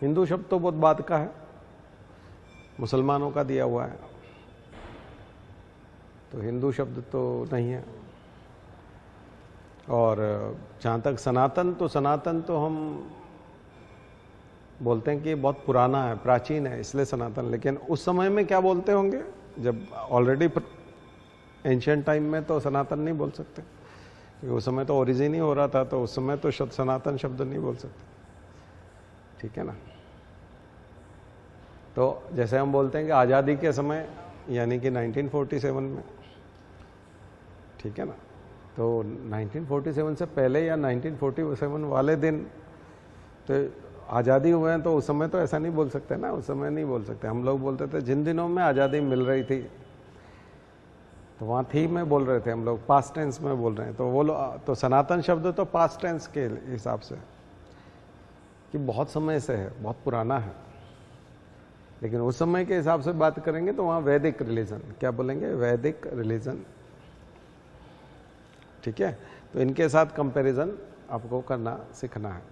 हिंदू शब्द तो बहुत बाद का है, मुसलमानों का दिया हुआ है, तो हिंदू शब्द तो नहीं है। और जहाँ तक सनातन, तो सनातन तो हम बोलते हैं कि बहुत पुराना है, प्राचीन है, इसलिए सनातन। लेकिन उस समय में क्या बोलते होंगे, जब ऑलरेडी एंशियंट टाइम में तो सनातन नहीं बोल सकते क्योंकि उस समय तो ओरिजिन ही हो रहा था, तो उस समय तो सनातन शब्द नहीं बोल सकते, ठीक है ना। तो जैसे हम बोलते हैं कि आज़ादी के समय यानी कि 1947 में, ठीक है ना, तो 1947 से पहले या 1947 वाले दिन तो आज़ादी हुए हैं, तो उस समय तो ऐसा नहीं बोल सकते ना, उस समय नहीं बोल सकते। हम लोग बोलते थे जिन दिनों में आज़ादी मिल रही थी, तो वहाँ थी में बोल रहे थे हम लोग, पास्ट टेंस में बोल रहे हैं। तो वो तो सनातन शब्द तो पास्ट टेंस के हिसाब से कि बहुत समय से है, बहुत पुराना है। लेकिन उस समय के हिसाब से बात करेंगे तो वहाँ वैदिक रिलीजन, क्या बोलेंगे, वैदिक रिलीजन, ठीक है। तो इनके साथ कंपैरिजन आपको करना सीखना है,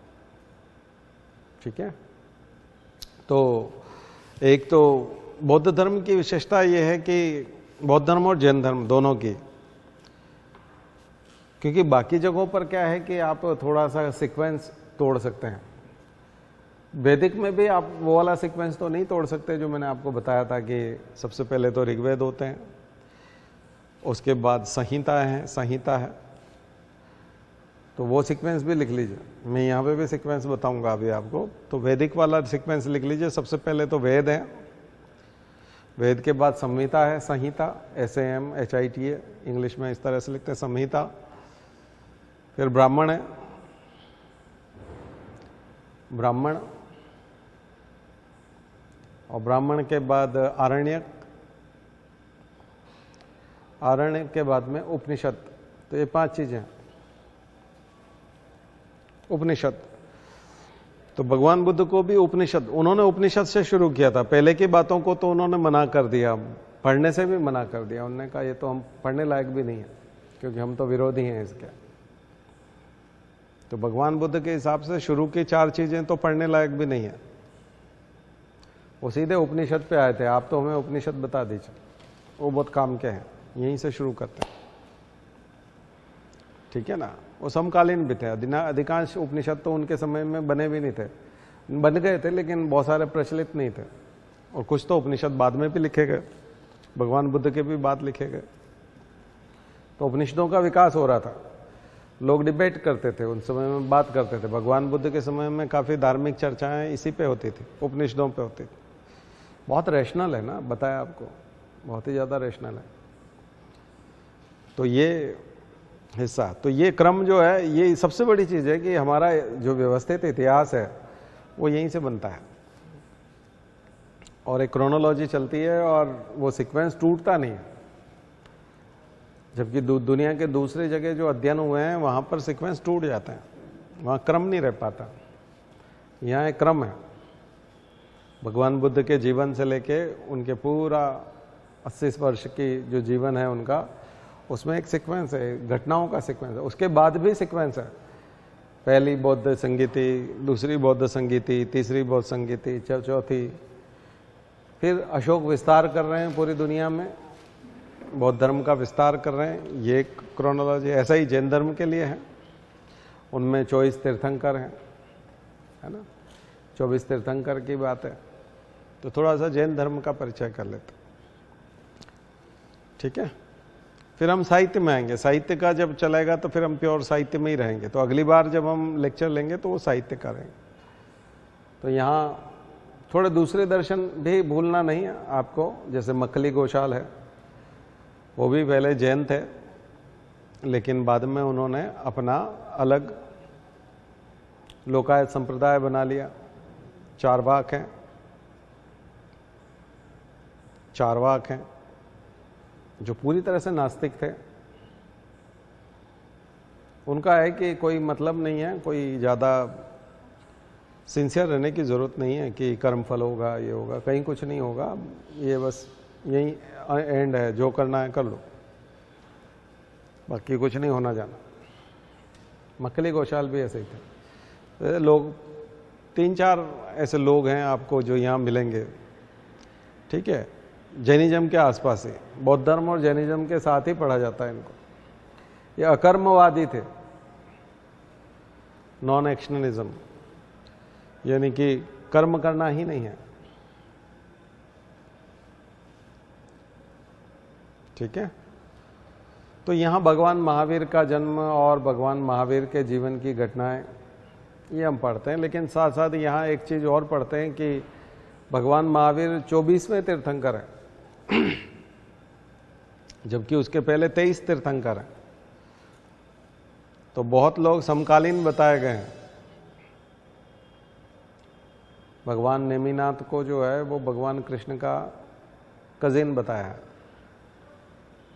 ठीक है। तो एक तो बौद्ध धर्म की विशेषता यह है कि बौद्ध धर्म और जैन धर्म दोनों की, क्योंकि बाकी जगहों पर क्या है कि आप थोड़ा सा सीक्वेंस तोड़ सकते हैं, वैदिक में भी आप वो वाला सीक्वेंस तो नहीं तोड़ सकते जो मैंने आपको बताया था कि सबसे पहले तो ऋग्वेद होते हैं, उसके बाद संहिता है, तो वो सीक्वेंस भी लिख लीजिए। मैं यहाँ पे भी सीक्वेंस बताऊंगा अभी आपको। तो वैदिक वाला सीक्वेंस लिख लीजिए। सबसे पहले तो वेद है, वेद के बाद संहिता है, संहिता SAMHITA इंग्लिश में इस तरह से लिखते हैं, संहिता। फिर ब्राह्मण है, ब्राह्मण, और ब्राह्मण के बाद आरण्यक, आरण्य के बाद में उपनिषद। तो ये 5 चीजें। उपनिषद, तो भगवान बुद्ध को भी उपनिषद, उन्होंने उपनिषद से शुरू किया था। पहले की बातों को तो उन्होंने मना कर दिया, पढ़ने से भी मना कर दिया। उन्होंने कहा ये तो हम पढ़ने लायक भी नहीं है, क्योंकि हम तो विरोधी हैं इसके। तो भगवान बुद्ध के हिसाब से शुरू की 4 चीजें तो पढ़ने लायक भी नहीं है। वो सीधे उपनिषद पे आए थे, आप तो हमें उपनिषद बता दीजिए, वो बहुत काम के हैं, यहीं से शुरू करते हैं, ठीक है ना। वो समकालीन भी थे, अधिकांश उपनिषद तो उनके समय में बने भी नहीं थे, बन गए थे लेकिन बहुत सारे प्रचलित नहीं थे। और कुछ तो उपनिषद बाद में भी लिखे गए, भगवान बुद्ध के भी बाद लिखे गए। तो उपनिषदों का विकास हो रहा था, लोग डिबेट करते थे, उन समय में बात करते थे। भगवान बुद्ध के समय में काफ़ी धार्मिक चर्चाएं इसी पे होती थी, उपनिषदों पे होती थी। बहुत रैशनल है ना, बताया आपको, बहुत ही ज़्यादा रैशनल है। तो ये हिस्सा, तो ये क्रम जो है, ये सबसे बड़ी चीज़ है कि हमारा जो व्यवस्थित इतिहास है वो यहीं से बनता है, और एक क्रोनोलॉजी चलती है, और वो सीक्वेंस टूटता नहीं है। जबकि दुनिया के दूसरे जगह जो अध्ययन हुए हैं वहाँ पर सीक्वेंस टूट जाता है, वहाँ क्रम नहीं रह पाता। यहाँ एक क्रम है। भगवान बुद्ध के जीवन से लेके उनके पूरा 80 वर्ष की जो जीवन है उनका, उसमें एक सीक्वेंस है, घटनाओं का सीक्वेंस है। उसके बाद भी सीक्वेंस है, पहली बौद्ध संगीति, दूसरी बौद्ध संगीति, तीसरी बौद्ध संगीति, चौथी, फिर अशोक विस्तार कर रहे हैं पूरी दुनिया में, बौद्ध धर्म का विस्तार कर रहे हैं। ये क्रोनोलॉजी ऐसा ही जैन धर्म के लिए है, उनमें 24 तीर्थंकर हैं, है ना, 24 तीर्थंकर की बात है। तो थोड़ा सा जैन धर्म का परिचय कर लेते, ठीक है। फिर हम साहित्य में आएंगे, साहित्य का जब चलेगा तो फिर हम प्योर साहित्य में ही रहेंगे। तो अगली बार जब हम लेक्चर लेंगे तो वो साहित्य का रहेंगे। तो यहाँ थोड़े दूसरे दर्शन भी भूलना नहीं है आपको, जैसे मक्खली गोशाल है, वो भी पहले जैन थे, लेकिन बाद में उन्होंने अपना अलग लोकायत संप्रदाय बना लिया। चारवाक हैं जो पूरी तरह से नास्तिक थे। उनका है कि कोई मतलब नहीं है, कोई ज़्यादा सिंसियर रहने की ज़रूरत नहीं है कि कर्म फल होगा, ये होगा, कहीं कुछ नहीं होगा, ये बस यही एंड है, जो करना है कर लो, बाकी कुछ नहीं होना जाना। मक्खली घोषाल भी ऐसे ही थे। लोग 3-4 ऐसे लोग हैं आपको जो यहाँ मिलेंगे, ठीक है, जैनिज्म के आसपास ही, बौद्ध धर्म और जैनिज्म के साथ ही पढ़ा जाता है इनको। ये अकर्मवादी थे, नॉन एक्शनलिज्म, यानी कि कर्म करना ही नहीं है, ठीक है। तो यहाँ भगवान महावीर का जन्म और भगवान महावीर के जीवन की घटनाएं ये हम पढ़ते हैं, लेकिन साथ साथ यहाँ एक चीज और पढ़ते हैं कि भगवान महावीर 24वें तीर्थंकर हैं, जबकि उसके पहले 23 तीर्थंकर हैं। तो बहुत लोग समकालीन बताए गए हैं। भगवान नेमिनाथ को जो है वो भगवान कृष्ण का कजिन बताया है,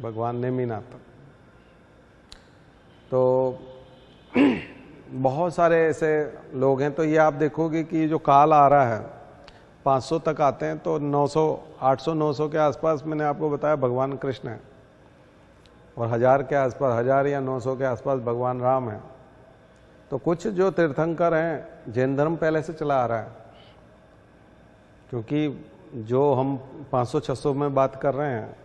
भगवान नेमिनाथ। तो बहुत सारे ऐसे लोग हैं। तो ये आप देखोगे कि जो काल आ रहा है 500 तक आते हैं, तो 900, 800, 900 के आसपास मैंने आपको बताया भगवान कृष्ण है, और 1000 के आसपास, 1000 या 900 के आसपास भगवान राम है। तो कुछ जो तीर्थंकर हैं, जैन धर्म पहले से चला आ रहा है, क्योंकि जो हम 500-600 में बात कर रहे हैं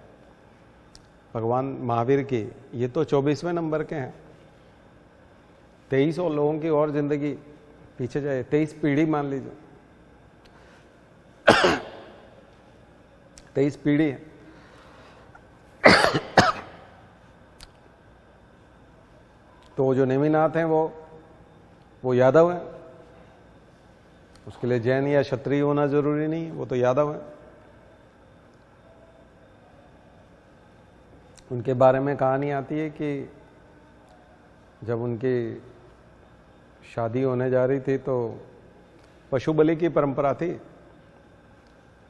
भगवान महावीर की, ये तो 24वें नंबर के हैं। 23 और लोगों की और जिंदगी पीछे जाए, 23 पीढ़ी मान लीजिए, 23 पीढ़ी है। तो जो नेमिनाथ हैं वो यादव हैं, उसके लिए जैन या क्षत्रिय होना जरूरी नहीं, वो तो यादव हैं। उनके बारे में कहानी आती है कि जब उनकी शादी होने जा रही थी तो पशु बलि की परंपरा थी,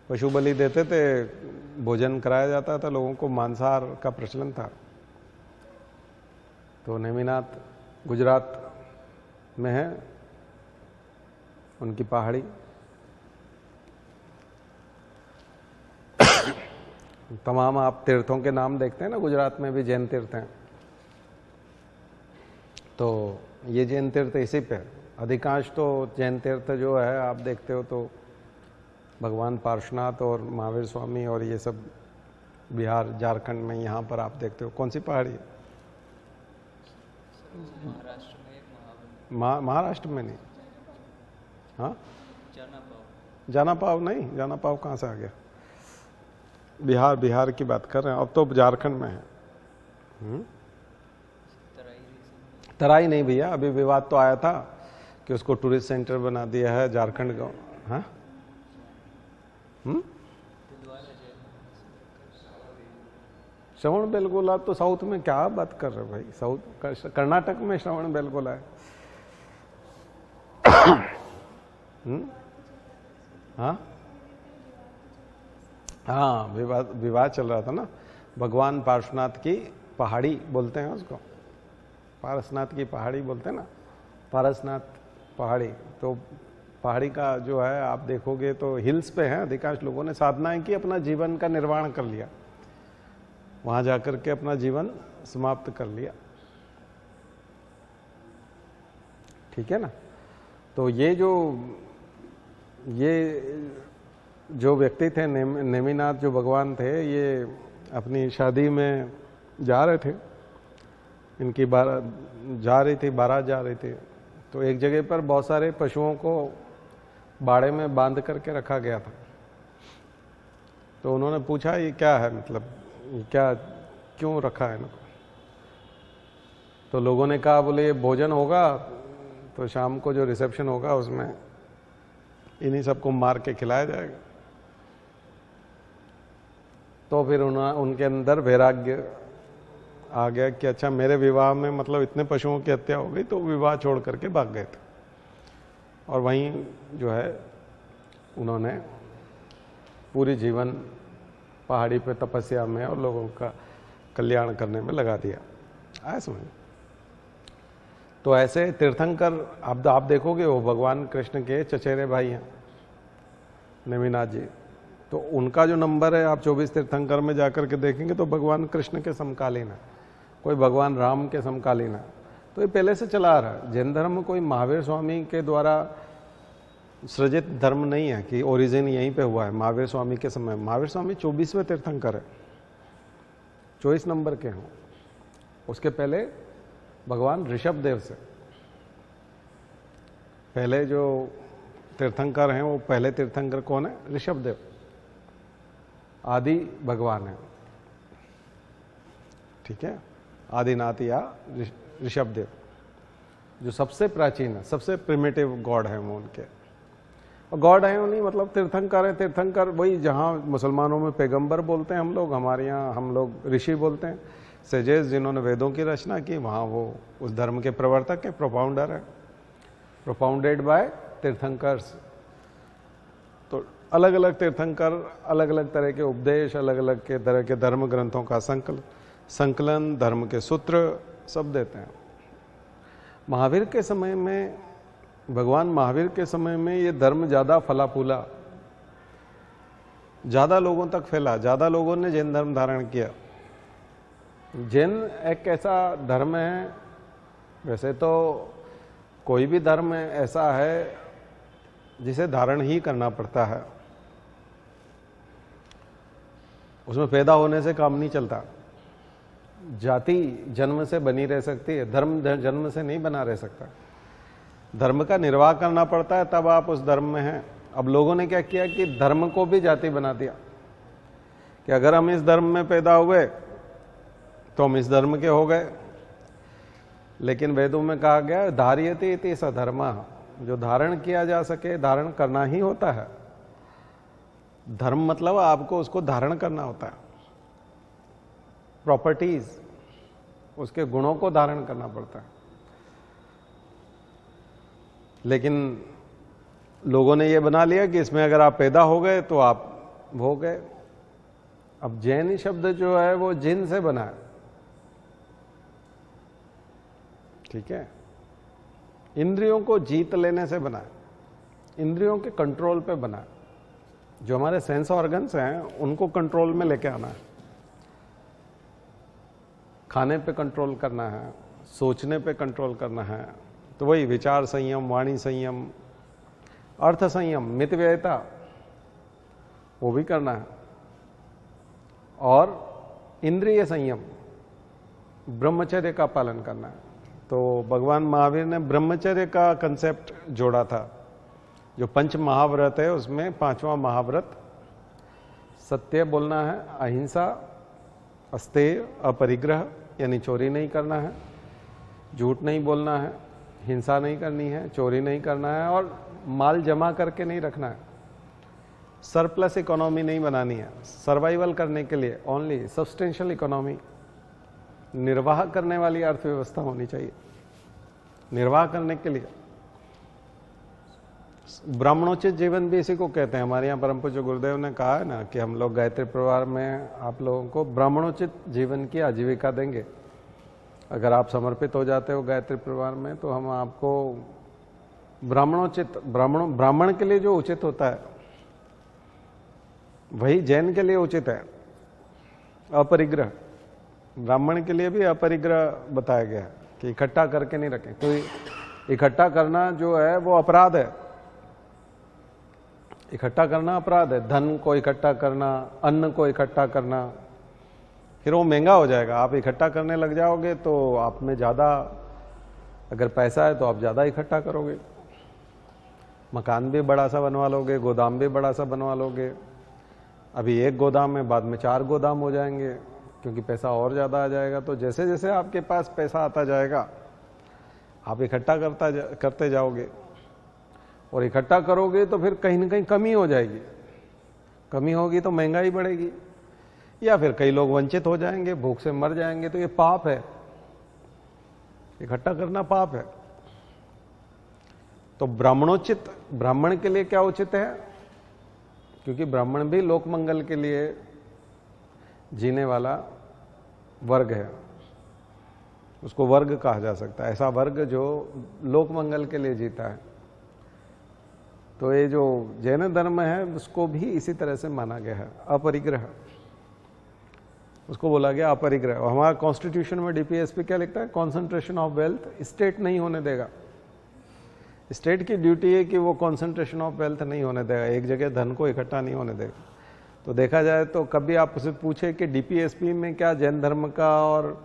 पशु बलि देते थे, भोजन कराया जाता था लोगों को, मांसाहार का प्रचलन था। तो नेमिनाथ गुजरात में है, उनकी पहाड़ी। तमाम आप तीर्थों के नाम देखते हैं ना, गुजरात में भी जैन तीर्थ हैं। तो ये जैन तीर्थ इसी पे, अधिकांश तो जैन तीर्थ जो है आप देखते हो तो भगवान पार्श्वनाथ और महावीर स्वामी और ये सब बिहार, झारखंड में यहाँ पर आप देखते हो। कौन सी पहाड़ी है? महाराष्ट्र में एक महाराष्ट्र में नहीं, हाँ जाना पाव नहीं, जाना पाव कहाँ से आ गया? बिहार की बात कर रहे हैं, अब तो झारखंड में है। तराई नहीं भैया, अभी विवाद तो आया था कि उसको टूरिस्ट सेंटर बना दिया है झारखंड का। हाँ श्रवण बेलगोला तो साउथ में, क्या बात कर रहे हो भाई, साउथ कर्नाटक में श्रवण बेलगोला है। हाँ विवाद चल रहा था ना, भगवान पार्श्वनाथ की पहाड़ी बोलते हैं उसको, पारसनाथ की पहाड़ी बोलते हैं ना, पारसनाथ पहाड़ी। तो पहाड़ी का जो है आप देखोगे तो हिल्स पे है, अधिकांश लोगों ने साधनाएं की, अपना जीवन का निर्वाण कर लिया, वहां जाकर के अपना जीवन समाप्त कर लिया, ठीक है ना। तो ये जो व्यक्ति थे, नेमिनाथ जो भगवान थे, ये अपनी शादी में जा रहे थे, इनकी बारात जा रही थी। तो एक जगह पर बहुत सारे पशुओं को बाड़े में बांध करके रखा गया था। तो उन्होंने पूछा ये क्या है, मतलब ये क्या, क्यों रखा है इनको? तो लोगों ने कहा, बोले ये भोजन होगा तो शाम को जो रिसेप्शन होगा उसमें इन्हीं सबको मार के खिलाया जाएगा। तो फिर उनके अंदर वैराग्य आ गया कि अच्छा, मेरे विवाह में मतलब इतने पशुओं की हत्या हो गई, तो विवाह छोड़ करके भाग गए थे। और वहीं जो है उन्होंने पूरी जीवन पहाड़ी पे तपस्या में और लोगों का कल्याण करने में लगा दिया। आया समझ? तो ऐसे तीर्थंकर आप देखोगे वो भगवान कृष्ण के चचेरे भाई हैं नेमिनाथ जी। तो उनका जो नंबर है आप 24 तीर्थंकर में जाकर के देखेंगे तो भगवान कृष्ण के समकालीन है, कोई भगवान राम के समकालीन है। तो ये पहले से चला आ रहा है। जैन धर्म कोई महावीर स्वामी के द्वारा सृजित धर्म नहीं है कि ओरिजिन यहीं पे हुआ है महावीर स्वामी के समय। महावीर स्वामी 24वें तीर्थंकर है, 24 नंबर के हों। उसके पहले भगवान ऋषभ देव से पहले जो तीर्थंकर हैं वो पहले तीर्थंकर कौन है? ऋषभ देव, आदि भगवान है, ठीक है, आदिनाथ या ऋषभ देव जो सबसे प्राचीन है, सबसे प्रिमिटिव गॉड है वो उनके। और गॉड है नहीं मतलब तीर्थंकर है। तीर्थंकर वही जहाँ मुसलमानों में पैगंबर बोलते हैं हम लोग, हमारे यहाँ हम लोग ऋषि बोलते हैं। सेजेस जिन्होंने वेदों की रचना की वहाँ वो उस धर्म के प्रवर्तक है, प्रोपाउंडर है, प्रोपाउंडेड बाय तीर्थंकर्स। तो अलग अलग तीर्थंकर अलग अलग तरह के उपदेश, अलग अलग के तरह के धर्म ग्रंथों का संकलन, धर्म के सूत्र सब देते हैं। महावीर के समय में, भगवान महावीर के समय में ये धर्म ज़्यादा फला फूला, ज़्यादा लोगों तक फैला, ज़्यादा लोगों ने जैन धर्म धारण किया। जैन एक ऐसा धर्म है, वैसे तो कोई भी धर्म ऐसा है जिसे धारण ही करना पड़ता है, उसमें पैदा होने से काम नहीं चलता। जाति जन्म से बनी रह सकती है, धर्म जन्म से नहीं बना रह सकता। धर्म का निर्वाह करना पड़ता है तब आप उस धर्म में हैं। अब लोगों ने क्या किया कि धर्म को भी जाति बना दिया कि अगर हम इस धर्म में पैदा हुए तो हम इस धर्म के हो गए। लेकिन वेदों में कहा गया धार्यते इति स धर्मः, जो धारण किया जा सके धारण करना ही होता है। धर्म मतलब आपको उसको धारण करना होता है, प्रॉपर्टीज, उसके गुणों को धारण करना पड़ता है। लेकिन लोगों ने ये बना लिया कि इसमें अगर आप पैदा हो गए तो आप हो गए। अब जैन शब्द जो है वो जिन से बना है, ठीक है, इंद्रियों को जीत लेने से बना है, इंद्रियों के कंट्रोल पे बना है। जो हमारे सेंस ऑर्गन्स हैं उनको कंट्रोल में लेके आना है, खाने पे कंट्रोल करना है, सोचने पे कंट्रोल करना है। तो वही विचार संयम, वाणी संयम, अर्थ संयम, मितव्ययता वो भी करना है, और इंद्रिय संयम, ब्रह्मचर्य का पालन करना है। तो भगवान महावीर ने ब्रह्मचर्य का कंसेप्ट जोड़ा था। जो पंच महाव्रत है उसमें पांचवा महाव्रत सत्य बोलना है, अहिंसा, अस्तेय, अपरिग्रह यानी चोरी नहीं करना है, झूठ नहीं बोलना है, हिंसा नहीं करनी है, चोरी नहीं करना है, और माल जमा करके नहीं रखना है, सरप्लस इकोनॉमी नहीं बनानी है। सर्वाइवल करने के लिए ओनली सब्सटेंशियल इकोनॉमी, निर्वाह करने वाली अर्थव्यवस्था होनी चाहिए। निर्वाह करने के लिए ब्राह्मणोचित जीवन भी इसी को कहते हैं। हमारे यहाँ परम पूज्य गुरुदेव ने कहा है ना कि हम लोग गायत्री परिवार में आप लोगों को ब्राह्मणोचित जीवन की आजीविका देंगे। अगर आप समर्पित हो जाते हो गायत्री परिवार में तो हम आपको ब्राह्मणोचित, ब्राह्मण के लिए जो उचित होता है वही जैन के लिए उचित है। अपरिग्रह, ब्राह्मण के लिए भी अपरिग्रह बताया गया है कि इकट्ठा करके नहीं रखें। कोई इकट्ठा करना जो है वो अपराध है, इकट्ठा करना अपराध है। धन को इकट्ठा करना, अन्न को इकट्ठा करना, फिर वो महंगा हो जाएगा। आप इकट्ठा करने लग जाओगे तो आप में ज़्यादा, अगर पैसा है तो आप ज़्यादा इकट्ठा करोगे, मकान भी बड़ा सा बनवा लोगे, गोदाम भी बड़ा सा बनवा लोगे। अभी एक गोदाम में, बाद में 4 गोदाम हो जाएंगे क्योंकि पैसा और ज़्यादा आ जाएगा। तो जैसे जैसे आपके पास पैसा आता जाएगा आप इकट्ठा करते जाओगे, और इकट्ठा करोगे तो फिर कहीं ना कहीं कमी हो जाएगी। कमी होगी तो महंगाई बढ़ेगी, या फिर कई लोग वंचित हो जाएंगे, भूख से मर जाएंगे। तो ये पाप है, इकट्ठा करना पाप है। तो ब्राह्मणोचित, ब्राह्मण के लिए क्या उचित है? क्योंकि ब्राह्मण भी लोक मंगल के लिए जीने वाला वर्ग है। उसको वर्ग कहा जा सकता है, ऐसा वर्ग जो लोक मंगल के लिए जीता है। तो ये जो जैन धर्म है उसको भी इसी तरह से माना गया है, अपरिग्रह, उसको बोला गया अपरिग्रह। हमारा कॉन्स्टिट्यूशन में डीपीएसपी क्या लिखता है? कॉन्सेंट्रेशन ऑफ वेल्थ स्टेट नहीं होने देगा। स्टेट की ड्यूटी है कि वो कॉन्सेंट्रेशन ऑफ वेल्थ नहीं होने देगा, एक जगह धन को इकट्ठा नहीं होने देगा। तो देखा जाए तो कभी आप उसे पूछे कि डीपीएसपी में क्या जैन धर्म का और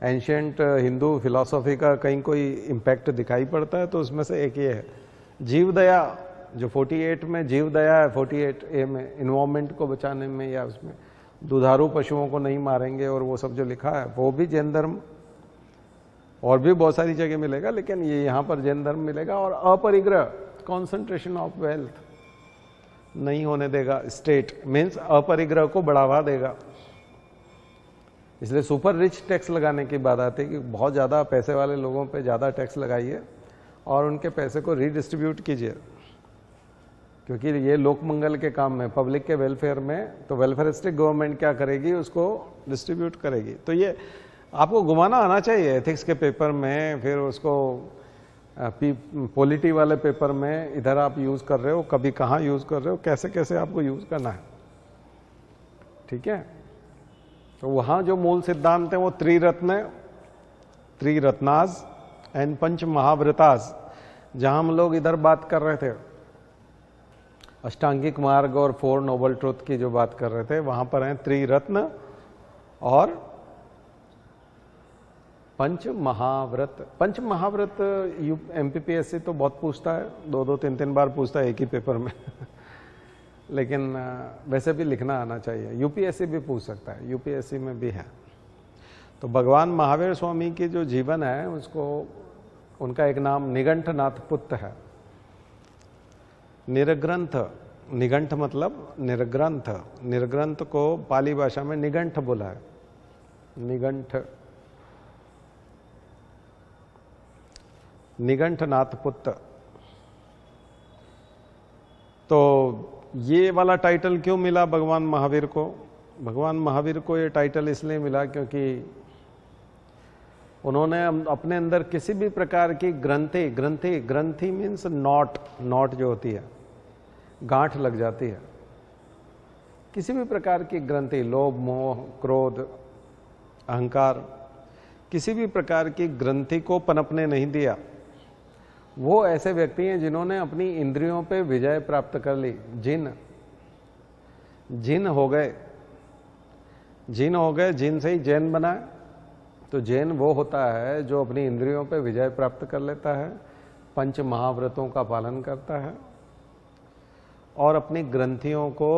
एंशियंट हिंदू फिलॉसफी का कहीं कोई इम्पैक्ट दिखाई पड़ता है, तो उसमें से एक ये है जीव दया, जो 48 में जीव दया है, 48A में इन्वायरमेंट को बचाने में, या उसमें दुधारू पशुओं को नहीं मारेंगे और वो सब जो लिखा है वो भी जैन धर्म, और भी बहुत सारी जगह मिलेगा, लेकिन ये यहाँ पर जैन धर्म मिलेगा। और अपरिग्रह, कॉन्सेंट्रेशन ऑफ वेल्थ नहीं होने देगा स्टेट, मीन्स अपरिग्रह को बढ़ावा देगा। इसलिए सुपर रिच टैक्स लगाने की बात आती है कि बहुत ज़्यादा पैसे वाले लोगों पे ज़्यादा टैक्स लगाइए और उनके पैसे को रीडिस्ट्रीब्यूट कीजिए, क्योंकि ये लोक मंगल के काम में, पब्लिक के वेलफेयर में, तो वेलफेयरिस्टिक गवर्नमेंट क्या करेगी, उसको डिस्ट्रीब्यूट करेगी। तो ये आपको घुमाना आना चाहिए एथिक्स के पेपर में, फिर उसको पॉलिटी वाले पेपर में इधर आप यूज़ कर रहे हो, कभी कहाँ यूज़ कर रहे हो, कैसे कैसे आपको यूज़ करना है, ठीक है। तो वहाँ जो मूल सिद्धांत है वो त्रिरत्नाज एंड पंच महाव्रताज, जहाँ हम लोग इधर बात कर रहे थे अष्टांगिक मार्ग और 4 नोबल ट्रुथ की जो बात कर रहे थे, वहाँ पर हैं त्रिरत्न और पंच महाव्रत। पंच महाव्रत MPPSC तो बहुत पूछता है, 2-2, 3-3 बार पूछता है एक ही पेपर में लेकिन वैसे भी लिखना आना चाहिए। UPSC भी पूछ सकता है, UPSC में भी है। तो भगवान महावीर स्वामी की जो जीवन है उसको, उनका एक नाम निगंठनाथ पुत्र है। निर्ग्रंथ, निगंठ मतलब निर्ग्रंथ, निर्ग्रंथ को पाली भाषा में निगंठ बोला है, निगंठ, निगंठनाथ पुत्र। तो ये वाला टाइटल क्यों मिला भगवान महावीर को? भगवान महावीर को ये टाइटल इसलिए मिला क्योंकि उन्होंने अपने अंदर किसी भी प्रकार की ग्रंथि मीन्स नॉट जो होती है, गांठ लग जाती है, किसी भी प्रकार की ग्रंथि, लोभ, मोह, क्रोध, अहंकार, किसी भी प्रकार की ग्रंथि को पनपने नहीं दिया। वो ऐसे व्यक्ति हैं जिन्होंने अपनी इंद्रियों पे विजय प्राप्त कर ली। जिन हो गए, जिन से ही जैन बना। तो जैन वो होता है जो अपनी इंद्रियों पे विजय प्राप्त कर लेता है, पंच महाव्रतों का पालन करता है और अपनी ग्रंथियों को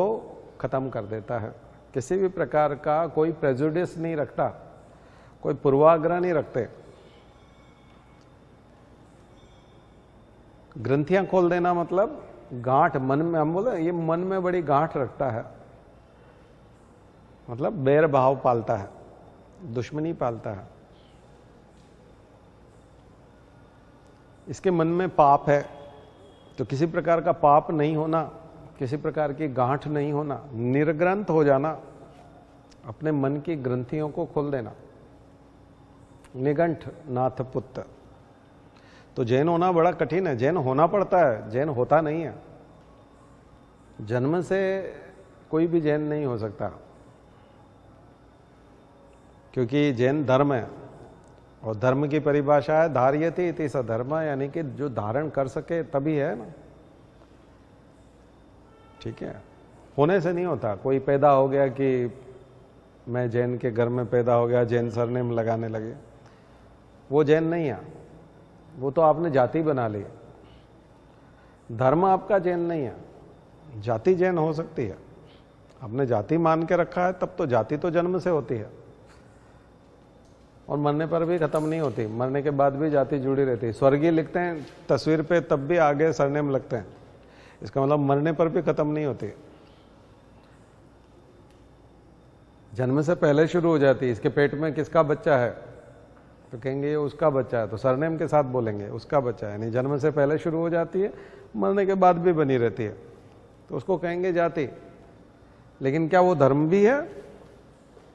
खत्म कर देता है। किसी भी प्रकार का कोई प्रेजुडिस नहीं रखता, कोई पूर्वाग्रह नहीं रखते। ग्रंथियां खोल देना मतलब गांठ मन में, हम बोले ये मन में बड़ी गांठ रखता है, मतलब बैर भाव पालता है, दुश्मनी पालता है। इसके मन में पाप है, तो किसी प्रकार का पाप नहीं होना, किसी प्रकार की गांठ नहीं होना, निर्ग्रंथ हो जाना, अपने मन की ग्रंथियों को खोल देना, निगंठ नाथ पुत्र। तो जैन होना बड़ा कठिन है, जैन होना पड़ता है, जैन होता नहीं है। जन्म से कोई भी जैन नहीं हो सकता, क्योंकि जैन धर्म है और धर्म की परिभाषा है धार्यते इति स धर्म, यानी कि जो धारण कर सके तभी है ना, ठीक है। होने से नहीं होता। कोई पैदा हो गया कि मैं जैन के घर में पैदा हो गया, जैन सरनेम लगाने लगे, वो जैन नहीं है, वो तो आपने जाति बना ली। धर्म आपका जैन नहीं है, जाति जैन हो सकती है। आपने जाति मान के रखा है, तब तो जाति तो जन्म से होती है और मरने पर भी खत्म नहीं होती, मरने के बाद भी जाति जुड़ी रहती है। स्वर्गीय लिखते हैं तस्वीर पे, तब भी आगे सरनेम लगते हैं, इसका मतलब मरने पर भी खत्म नहीं होती, जन्म से पहले शुरू हो जाती है। इसके पेट में किसका बच्चा है तो कहेंगे ये उसका बच्चा है, तो सरनेम के साथ बोलेंगे उसका बच्चा है, यानी जन्म से पहले शुरू हो जाती है, मरने के बाद भी बनी रहती है, तो उसको कहेंगे जाति। लेकिन क्या वो धर्म भी है?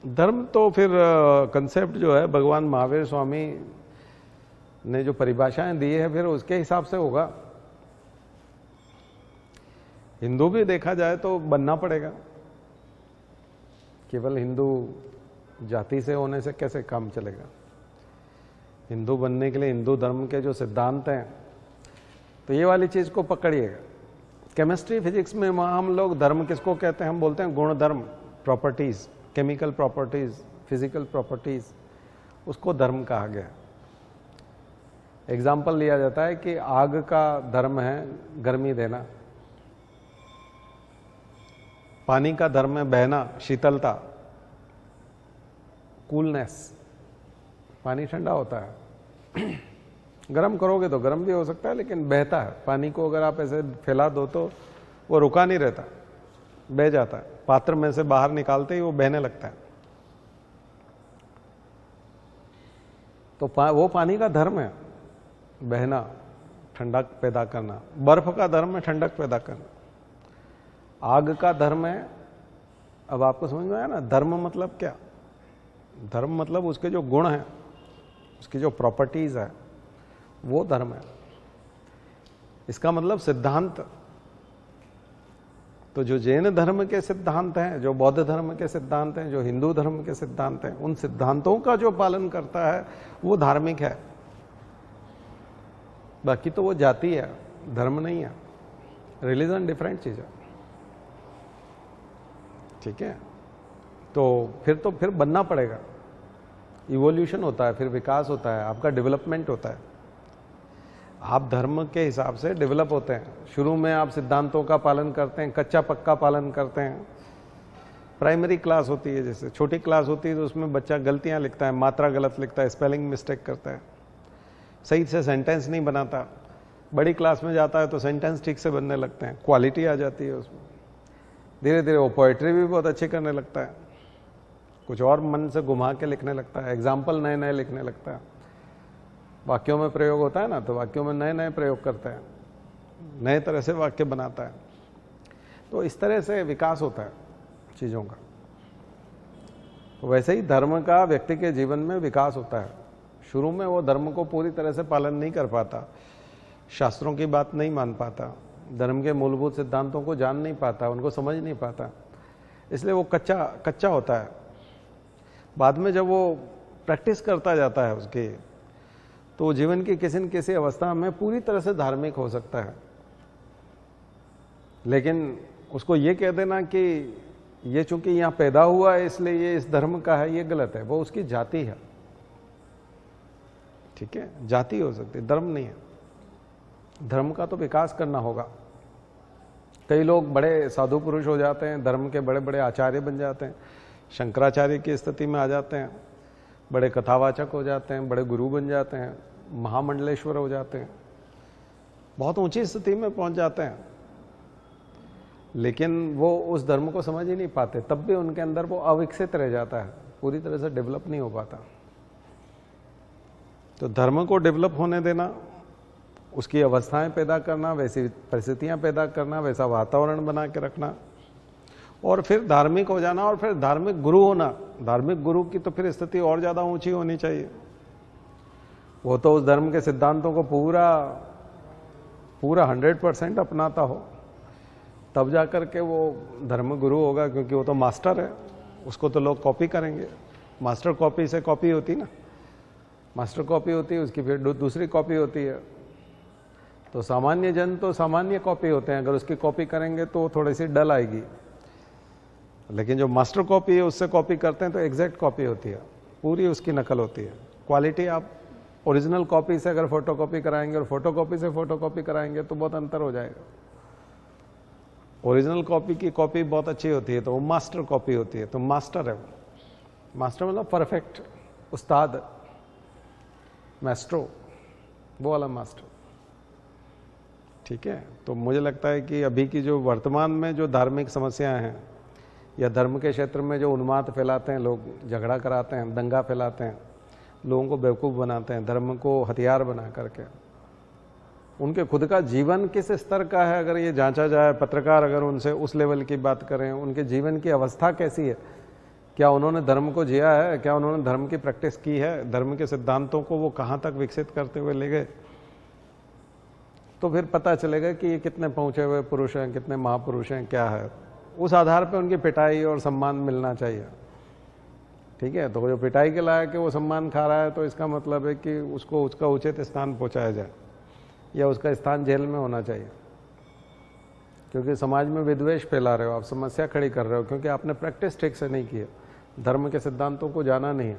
धर्म तो फिर कंसेप्ट जो है भगवान महावीर स्वामी ने जो परिभाषाएं दी है फिर उसके हिसाब से होगा। हिंदू भी देखा जाए तो बनना पड़ेगा, केवल हिंदू जाति से होने से कैसे काम चलेगा। हिंदू बनने के लिए हिंदू धर्म के जो सिद्धांत हैं तो ये वाली चीज को पकड़िएगा। केमिस्ट्री फिजिक्स में वहां हम लोग धर्म किसको कहते हैं, हम बोलते हैं गुण धर्म, properties, chemical properties, physical properties, उसको धर्म कहा गया। एग्जाम्पल लिया जाता है कि आग का धर्म है गर्मी देना, पानी का धर्म है बहना, शीतलता, कूलनेस, पानी ठंडा होता है गर्म करोगे तो गर्म भी हो सकता है लेकिन बहता है। पानी को अगर आप ऐसे फैला दो तो वो रुका नहीं रहता, बह जाता है, पात्र में से बाहर निकालते ही वो बहने लगता है। तो वो पानी का धर्म है बहना, ठंडक पैदा करना। बर्फ का धर्म है ठंडक पैदा करना। आग का धर्म है, अब आपको समझ में आया ना, धर्म मतलब क्या? धर्म मतलब उसके जो गुण हैं, उसकी जो प्रॉपर्टीज है, वो धर्म है। इसका मतलब सिद्धांत। तो जो जैन धर्म के सिद्धांत हैं, जो बौद्ध धर्म के सिद्धांत हैं, जो हिंदू धर्म के सिद्धांत हैं, उन सिद्धांतों का जो पालन करता है वो धार्मिक है। बाकी तो वो जाति है, धर्म नहीं है। रिलीजन डिफरेंट चीज है, ठीक है। तो फिर बनना पड़ेगा। इवोल्यूशन होता है, फिर विकास होता है, आपका डेवलपमेंट होता है। आप धर्म के हिसाब से डेवलप होते हैं। शुरू में आप सिद्धांतों का पालन करते हैं, कच्चा पक्का पालन करते हैं। प्राइमरी क्लास होती है, जैसे छोटी क्लास होती है तो उसमें बच्चा गलतियां लिखता है, मात्रा गलत लिखता है, स्पेलिंग मिस्टेक करता है, सही से सेंटेंस नहीं बनाता। बड़ी क्लास में जाता है तो सेंटेंस ठीक से बनने लगते हैं, क्वालिटी आ जाती है उसमें। धीरे धीरे वो पोएट्री भी बहुत अच्छी करने लगता है, कुछ और मन से घुमा के लिखने लगता है, एग्जाम्पल नए नए लिखने लगता है। वाक्यों में प्रयोग होता है ना, तो वाक्यों में नए नए प्रयोग करता है, नए तरह से वाक्य बनाता है। तो इस तरह से विकास होता है चीजों का। तो वैसे ही धर्म का व्यक्ति के जीवन में विकास होता है। शुरू में वो धर्म को पूरी तरह से पालन नहीं कर पाता, शास्त्रों की बात नहीं मान पाता, धर्म के मूलभूत सिद्धांतों को जान नहीं पाता, उनको समझ नहीं पाता, इसलिए वो कच्चा होता है। बाद में जब वो प्रैक्टिस करता जाता है उसकी, तो जीवन की किसी न किसी अवस्था में पूरी तरह से धार्मिक हो सकता है। लेकिन उसको ये कह देना कि ये चूंकि यहां पैदा हुआ है इसलिए ये इस धर्म का है, ये गलत है। वो उसकी जाति है, ठीक है, जाति हो सकती है, धर्म नहीं है। धर्म का तो विकास करना होगा। कई लोग बड़े साधु पुरुष हो जाते हैं, धर्म के बड़े बड़े आचार्य बन जाते हैं, शंकराचार्य की स्थिति में आ जाते हैं, बड़े कथावाचक हो जाते हैं, बड़े गुरु बन जाते हैं, महामंडलेश्वर हो जाते हैं, बहुत ऊंची स्थिति में पहुंच जाते हैं। लेकिन वो उस धर्म को समझ ही नहीं पाते, तब भी उनके अंदर वो अविकसित रह जाता है, पूरी तरह से डेवलप नहीं हो पाता। तो धर्म को डेवलप होने देना, उसकी अवस्थाएं पैदा करना, वैसी परिस्थितियां पैदा करना, वैसा वातावरण बना के रखना, और फिर धार्मिक हो जाना, और फिर धार्मिक गुरु होना। धार्मिक गुरु की तो फिर स्थिति और ज्यादा ऊंची होनी चाहिए। वो तो उस धर्म के सिद्धांतों को पूरा 100% अपनाता हो, तब जाकर के वो धर्म गुरु होगा, क्योंकि वो तो मास्टर है, उसको तो लोग कॉपी करेंगे। मास्टर कॉपी से कॉपी होती ना, मास्टर कॉपी होती है, उसकी फिर दूसरी कॉपी होती है। तो सामान्य जन तो सामान्य कॉपी होते हैं, अगर उसकी कॉपी करेंगे तो थोड़ी सी डल आएगी। लेकिन जो मास्टर कॉपी है उससे कॉपी करते हैं तो एग्जैक्ट कॉपी होती है, पूरी उसकी नकल होती है। क्वालिटी आप ओरिजिनल कॉपी से अगर फोटोकॉपी कराएंगे और फोटोकॉपी से फोटोकॉपी कराएंगे तो बहुत अंतर हो जाएगा। ओरिजिनल कॉपी की कॉपी बहुत अच्छी होती है तो वो मास्टर कॉपी होती है, तो मास्टर है। मास्टर मतलब परफेक्ट, उस्ताद, मैस्ट्रो, वो वाला मास्टर, ठीक है। तो मुझे लगता है कि अभी की जो वर्तमान में जो धार्मिक समस्याएं हैं, या धर्म के क्षेत्र में जो उन्माद फैलाते हैं लोग, झगड़ा कराते हैं, दंगा फैलाते हैं, लोगों को बेवकूफ़ बनाते हैं, धर्म को हथियार बना करके, उनके खुद का जीवन किस स्तर का है अगर ये जांचा जाए, पत्रकार अगर उनसे उस लेवल की बात करें, उनके जीवन की अवस्था कैसी है, क्या उन्होंने धर्म को जिया है? क्या उन्होंने धर्म की प्रैक्टिस की है? धर्म के सिद्धांतों को वो कहाँ तक विकसित करते हुए ले गए? तो फिर पता चलेगा कि ये कितने पहुंचे हुए पुरुष हैं, कितने महापुरुष हैं, क्या है। उस आधार पर उनकी पिटाई और सम्मान मिलना चाहिए। ठीक है, तो जो पिटाई के लायक है वो सम्मान खा रहा है, तो इसका मतलब है कि उसको उसका उचित स्थान पहुंचाया जाए, या उसका स्थान जेल में होना चाहिए। क्योंकि समाज में विद्वेष फैला रहे हो आप, समस्या खड़ी कर रहे हो, क्योंकि आपने प्रैक्टिस ठीक से नहीं की है, धर्म के सिद्धांतों को जाना नहीं है।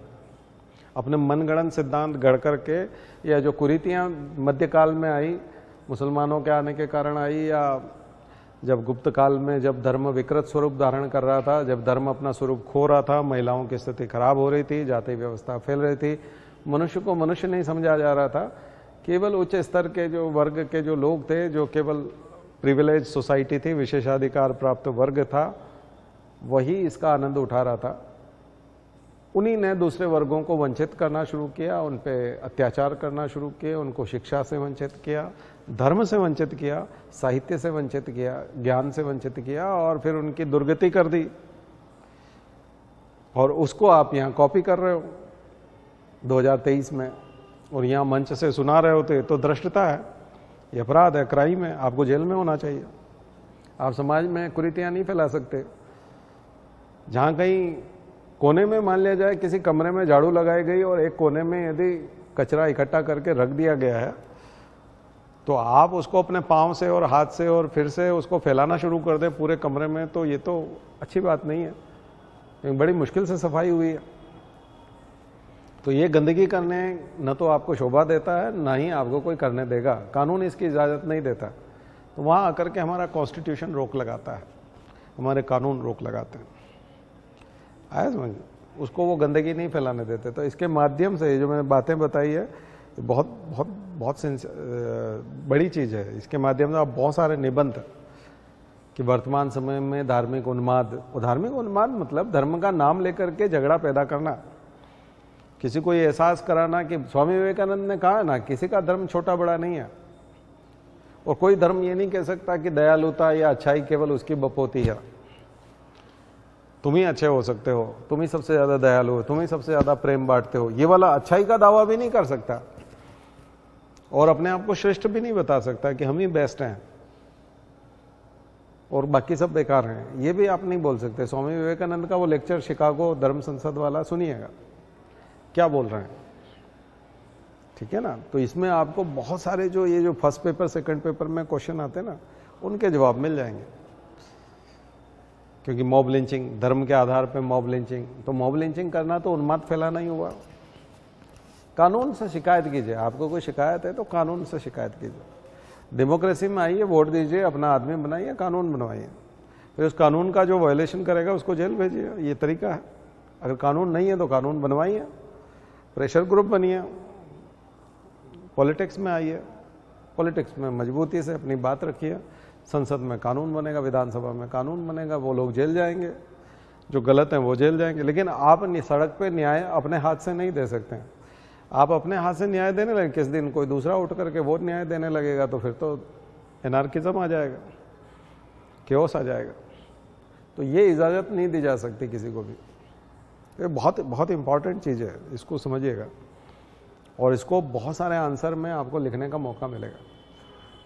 अपने मनगढ़ंत सिद्धांत गढ़ करके, या जो कुरीतियाँ मध्यकाल में आई, मुसलमानों के आने के कारण आई, या जब गुप्त काल में जब धर्म विकृत स्वरूप धारण कर रहा था, जब धर्म अपना स्वरूप खो रहा था, महिलाओं की स्थिति खराब हो रही थी, जाति व्यवस्था फैल रही थी, मनुष्य को मनुष्य नहीं समझा जा रहा था, केवल उच्च स्तर के जो वर्ग के जो लोग थे, जो केवल प्रिविलेज सोसाइटी थी, विशेषाधिकार प्राप्त वर्ग था, वही इसका आनंद उठा रहा था। उन्हीं ने दूसरे वर्गों को वंचित करना शुरू किया, उन पे अत्याचार करना शुरू किए, उनको शिक्षा से वंचित किया, धर्म से वंचित किया, साहित्य से वंचित किया, ज्ञान से वंचित किया, और फिर उनकी दुर्गति कर दी। और उसको आप यहाँ कॉपी कर रहे हो 2023 में, और यहाँ मंच से सुना रहे होते तो धृष्टता है, ये अपराध है, क्राइम है, आपको जेल में होना चाहिए। आप समाज में कुरीतियाँ नहीं फैला सकते। जहाँ कहीं कोने में मान लिया जाए किसी कमरे में झाड़ू लगाई गई और एक कोने में यदि कचरा इकट्ठा करके रख दिया गया है, तो आप उसको अपने पाँव से और हाथ से और फिर से उसको फैलाना शुरू कर दें पूरे कमरे में, तो ये तो अच्छी बात नहीं है। बड़ी मुश्किल से सफाई हुई है। तो ये गंदगी करने न तो आपको शोभा देता है, ना ही आपको कोई करने देगा। कानून इसकी इजाज़त नहीं देता। तो वहाँ आकर के हमारा कॉन्स्टिट्यूशन रोक लगाता है, हमारे कानून रोक लगाते हैं। आया समझ? उसको वो गंदगी नहीं फैलाने देते। तो इसके माध्यम से जो मैंने बातें बताई है, बहुत बहुत बहुत बड़ी चीज़ है। इसके माध्यम से आप बहुत सारे निबंध कि वर्तमान समय में धार्मिक उन्माद मतलब धर्म का नाम लेकर के झगड़ा पैदा करना, किसी को ये एहसास कराना कि स्वामी विवेकानंद ने कहा ना, किसी का धर्म छोटा बड़ा नहीं है, और कोई धर्म ये नहीं कह सकता कि दयालुता या अच्छाई केवल उसकी बपोती है। तुम ही अच्छे हो सकते हो, तुम ही सबसे ज्यादा दयालु हो, तुम ही सबसे ज्यादा प्रेम बांटते हो, ये वाला अच्छाई का दावा भी नहीं कर सकता, और अपने आप को श्रेष्ठ भी नहीं बता सकता कि हम ही बेस्ट हैं और बाकी सब बेकार हैं। ये भी आप नहीं बोल सकते। स्वामी विवेकानंद का वो लेक्चर शिकागो धर्म संसद वाला सुनिएगा, क्या बोल रहे हैं। ठीक है ना? तो इसमें आपको बहुत सारे जो ये जो फर्स्ट पेपर सेकंड पेपर में क्वेश्चन आते हैं ना, उनके जवाब मिल जाएंगे। क्योंकि मॉब लिंचिंग, धर्म के आधार पे मॉब लिंचिंग, तो मॉब लिंचिंग करना तो उन्माद फैलाना ही हुआ। कानून से शिकायत कीजिए। आपको कोई शिकायत है तो कानून से शिकायत कीजिए। डेमोक्रेसी में आइए, वोट दीजिए, अपना आदमी बनाइए, कानून बनवाइए। फिर उस कानून का जो वायलेशन करेगा उसको जेल भेजिए। ये तरीका है। अगर कानून नहीं है तो कानून बनवाइए, प्रेशर ग्रुप बनिए, पॉलिटिक्स में आइए, पॉलिटिक्स में मजबूती से अपनी बात रखिए। संसद में कानून बनेगा, विधानसभा में कानून बनेगा, वो लोग जेल जाएंगे, जो गलत हैं वो जेल जाएंगे। लेकिन आप सड़क पे न्याय अपने हाथ से नहीं दे सकते हैं। आप अपने हाथ से न्याय देने लगे, किस दिन कोई दूसरा उठ करके वो न्याय देने लगेगा तो फिर तो एनार्किज्म आ जाएगा, केओस आ जाएगा। तो ये इजाज़त नहीं दी जा सकती किसी को भी। ये बहुत बहुत इंपॉर्टेंट चीज़ है, इसको समझिएगा। और इसको बहुत सारे आंसर में आपको लिखने का मौका मिलेगा।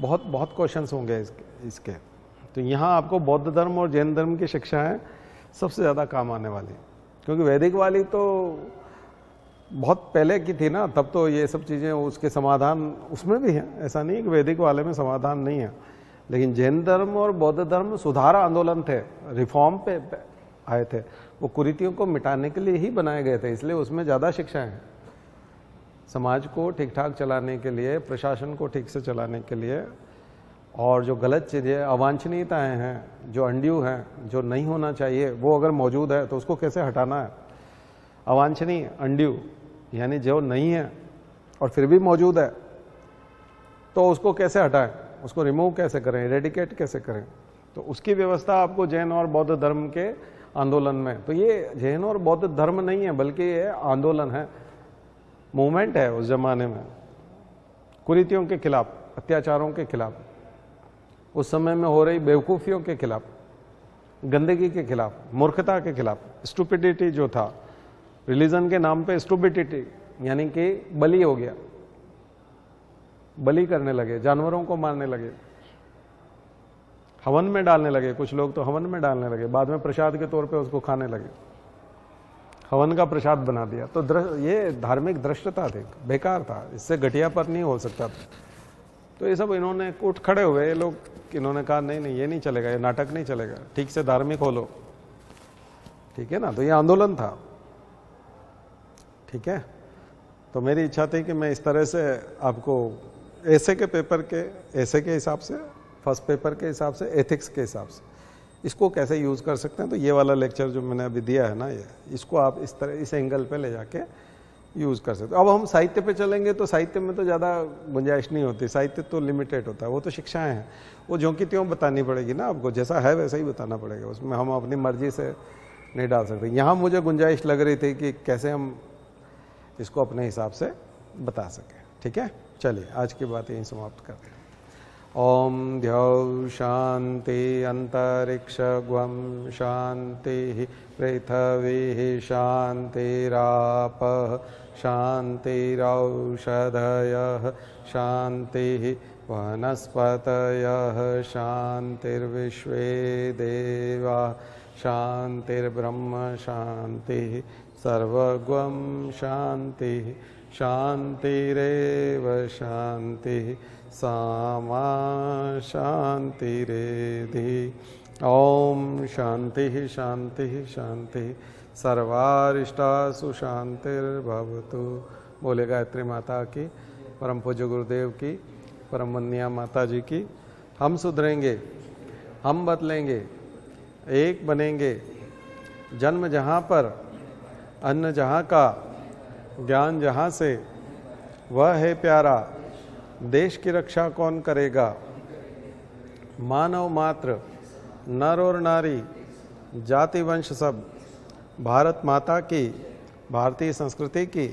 बहुत बहुत क्वेश्चंस होंगे इसके। तो यहाँ आपको बौद्ध धर्म और जैन धर्म की शिक्षाएं सबसे ज़्यादा काम आने वाली, क्योंकि वैदिक वाली तो बहुत पहले की थी ना, तब तो ये सब चीज़ें उसके समाधान उसमें भी हैं। ऐसा नहीं कि वैदिक वाले में समाधान नहीं है। लेकिन जैन धर्म और बौद्ध धर्म सुधार आंदोलन थे, रिफॉर्म पे आए थे। वो कुरीतियों को मिटाने के लिए ही बनाए गए थे, इसलिए उसमें ज़्यादा शिक्षाएं हैं। समाज को ठीक ठाक चलाने के लिए, प्रशासन को ठीक से चलाने के लिए, और जो गलत चीज़ें, अवांछनीयताएं हैं, जो अनड्यू हैं, जो नहीं होना चाहिए, वो अगर मौजूद है तो उसको कैसे हटाना है। अवांछनीय, अनड्यू यानी जो नहीं है और फिर भी मौजूद है, तो उसको कैसे हटाएं, उसको रिमूव कैसे करें, इरेडिकेट कैसे करें। तो उसकी व्यवस्था आपको जैन और बौद्ध धर्म के आंदोलन में। तो ये जैन और बौद्ध धर्म नहीं है, बल्कि ये आंदोलन है, मूवमेंट है उस जमाने में, कुरीतियों के खिलाफ, अत्याचारों के खिलाफ, उस समय में हो रही बेवकूफ़ियों के खिलाफ। गंदगी के खिलाफ, मूर्खता के खिलाफ, स्टुपिडिटी जो था, रिलीजन के नाम पे स्टुपिडिटी यानी कि बलि हो गया, बलि करने लगे, जानवरों को मारने लगे, हवन में डालने लगे, कुछ लोग तो हवन में डालने लगे, बाद में प्रसाद के तौर पे उसको खाने लगे, हवन का प्रसाद बना दिया। तो ये धार्मिक दृष्टता थी, बेकार था, इससे घटिया पर नहीं हो सकता था। तो ये सब इन्होंने उठ खड़े हुए ये लोग, इन्होंने कहा नहीं नहीं ये नहीं चलेगा, ये नाटक नहीं चलेगा, ठीक से धार्मिक हो लो, ठीक है ना। तो ये आंदोलन था, ठीक है। तो मेरी इच्छा थी कि मैं इस तरह से आपको ऐसे के पेपर के ऐसे के हिसाब से, फर्स्ट पेपर के हिसाब से, एथिक्स के हिसाब से इसको कैसे यूज़ कर सकते हैं। तो ये वाला लेक्चर जो मैंने अभी दिया है ना, ये इसको आप इस तरह इस एंगल पे ले जाके यूज़ कर सकते हो। अब हम साहित्य पे चलेंगे तो साहित्य में तो ज़्यादा गुंजाइश नहीं होती, साहित्य तो लिमिटेड होता है, वो तो शिक्षाएं हैं, वो ज्यों की त्यों बतानी पड़ेगी ना आपको, जैसा है वैसा ही बताना पड़ेगा, उसमें हम अपनी मर्जी से नहीं डाल सकते। यहाँ मुझे गुंजाइश लग रही थी कि कैसे हम इसको अपने हिसाब से बता सकें, ठीक है। चलिए आज की बात यहीं समाप्त करते हैं। ओम द्यौ शांति अंतरिक्षगम शांति पृथ्वी शांतिरापः शांतिरौषधयः शांति वनस्पतयः शांतिर्विश्वे देवा शांतिर्ब्रह्म शांति सर्वगम शांति शांतिरेव शांति सामा शांतिरेधि। ओम शांति शांति शांति सर्वारिष्टासु शांतिर्भवतु। बोले गायत्री माता की, परम पूज्य गुरुदेव की, परम वंदनीय माता जी की। हम सुधरेंगे, हम बदलेंगे, एक बनेंगे। जन्म जहाँ पर, अन्न जहाँ का, ज्ञान जहाँ से, वह है प्यारा। देश की रक्षा कौन करेगा। मानव मात्र, नर और नारी, जाति वंश सब भारत माता की, भारतीय संस्कृति की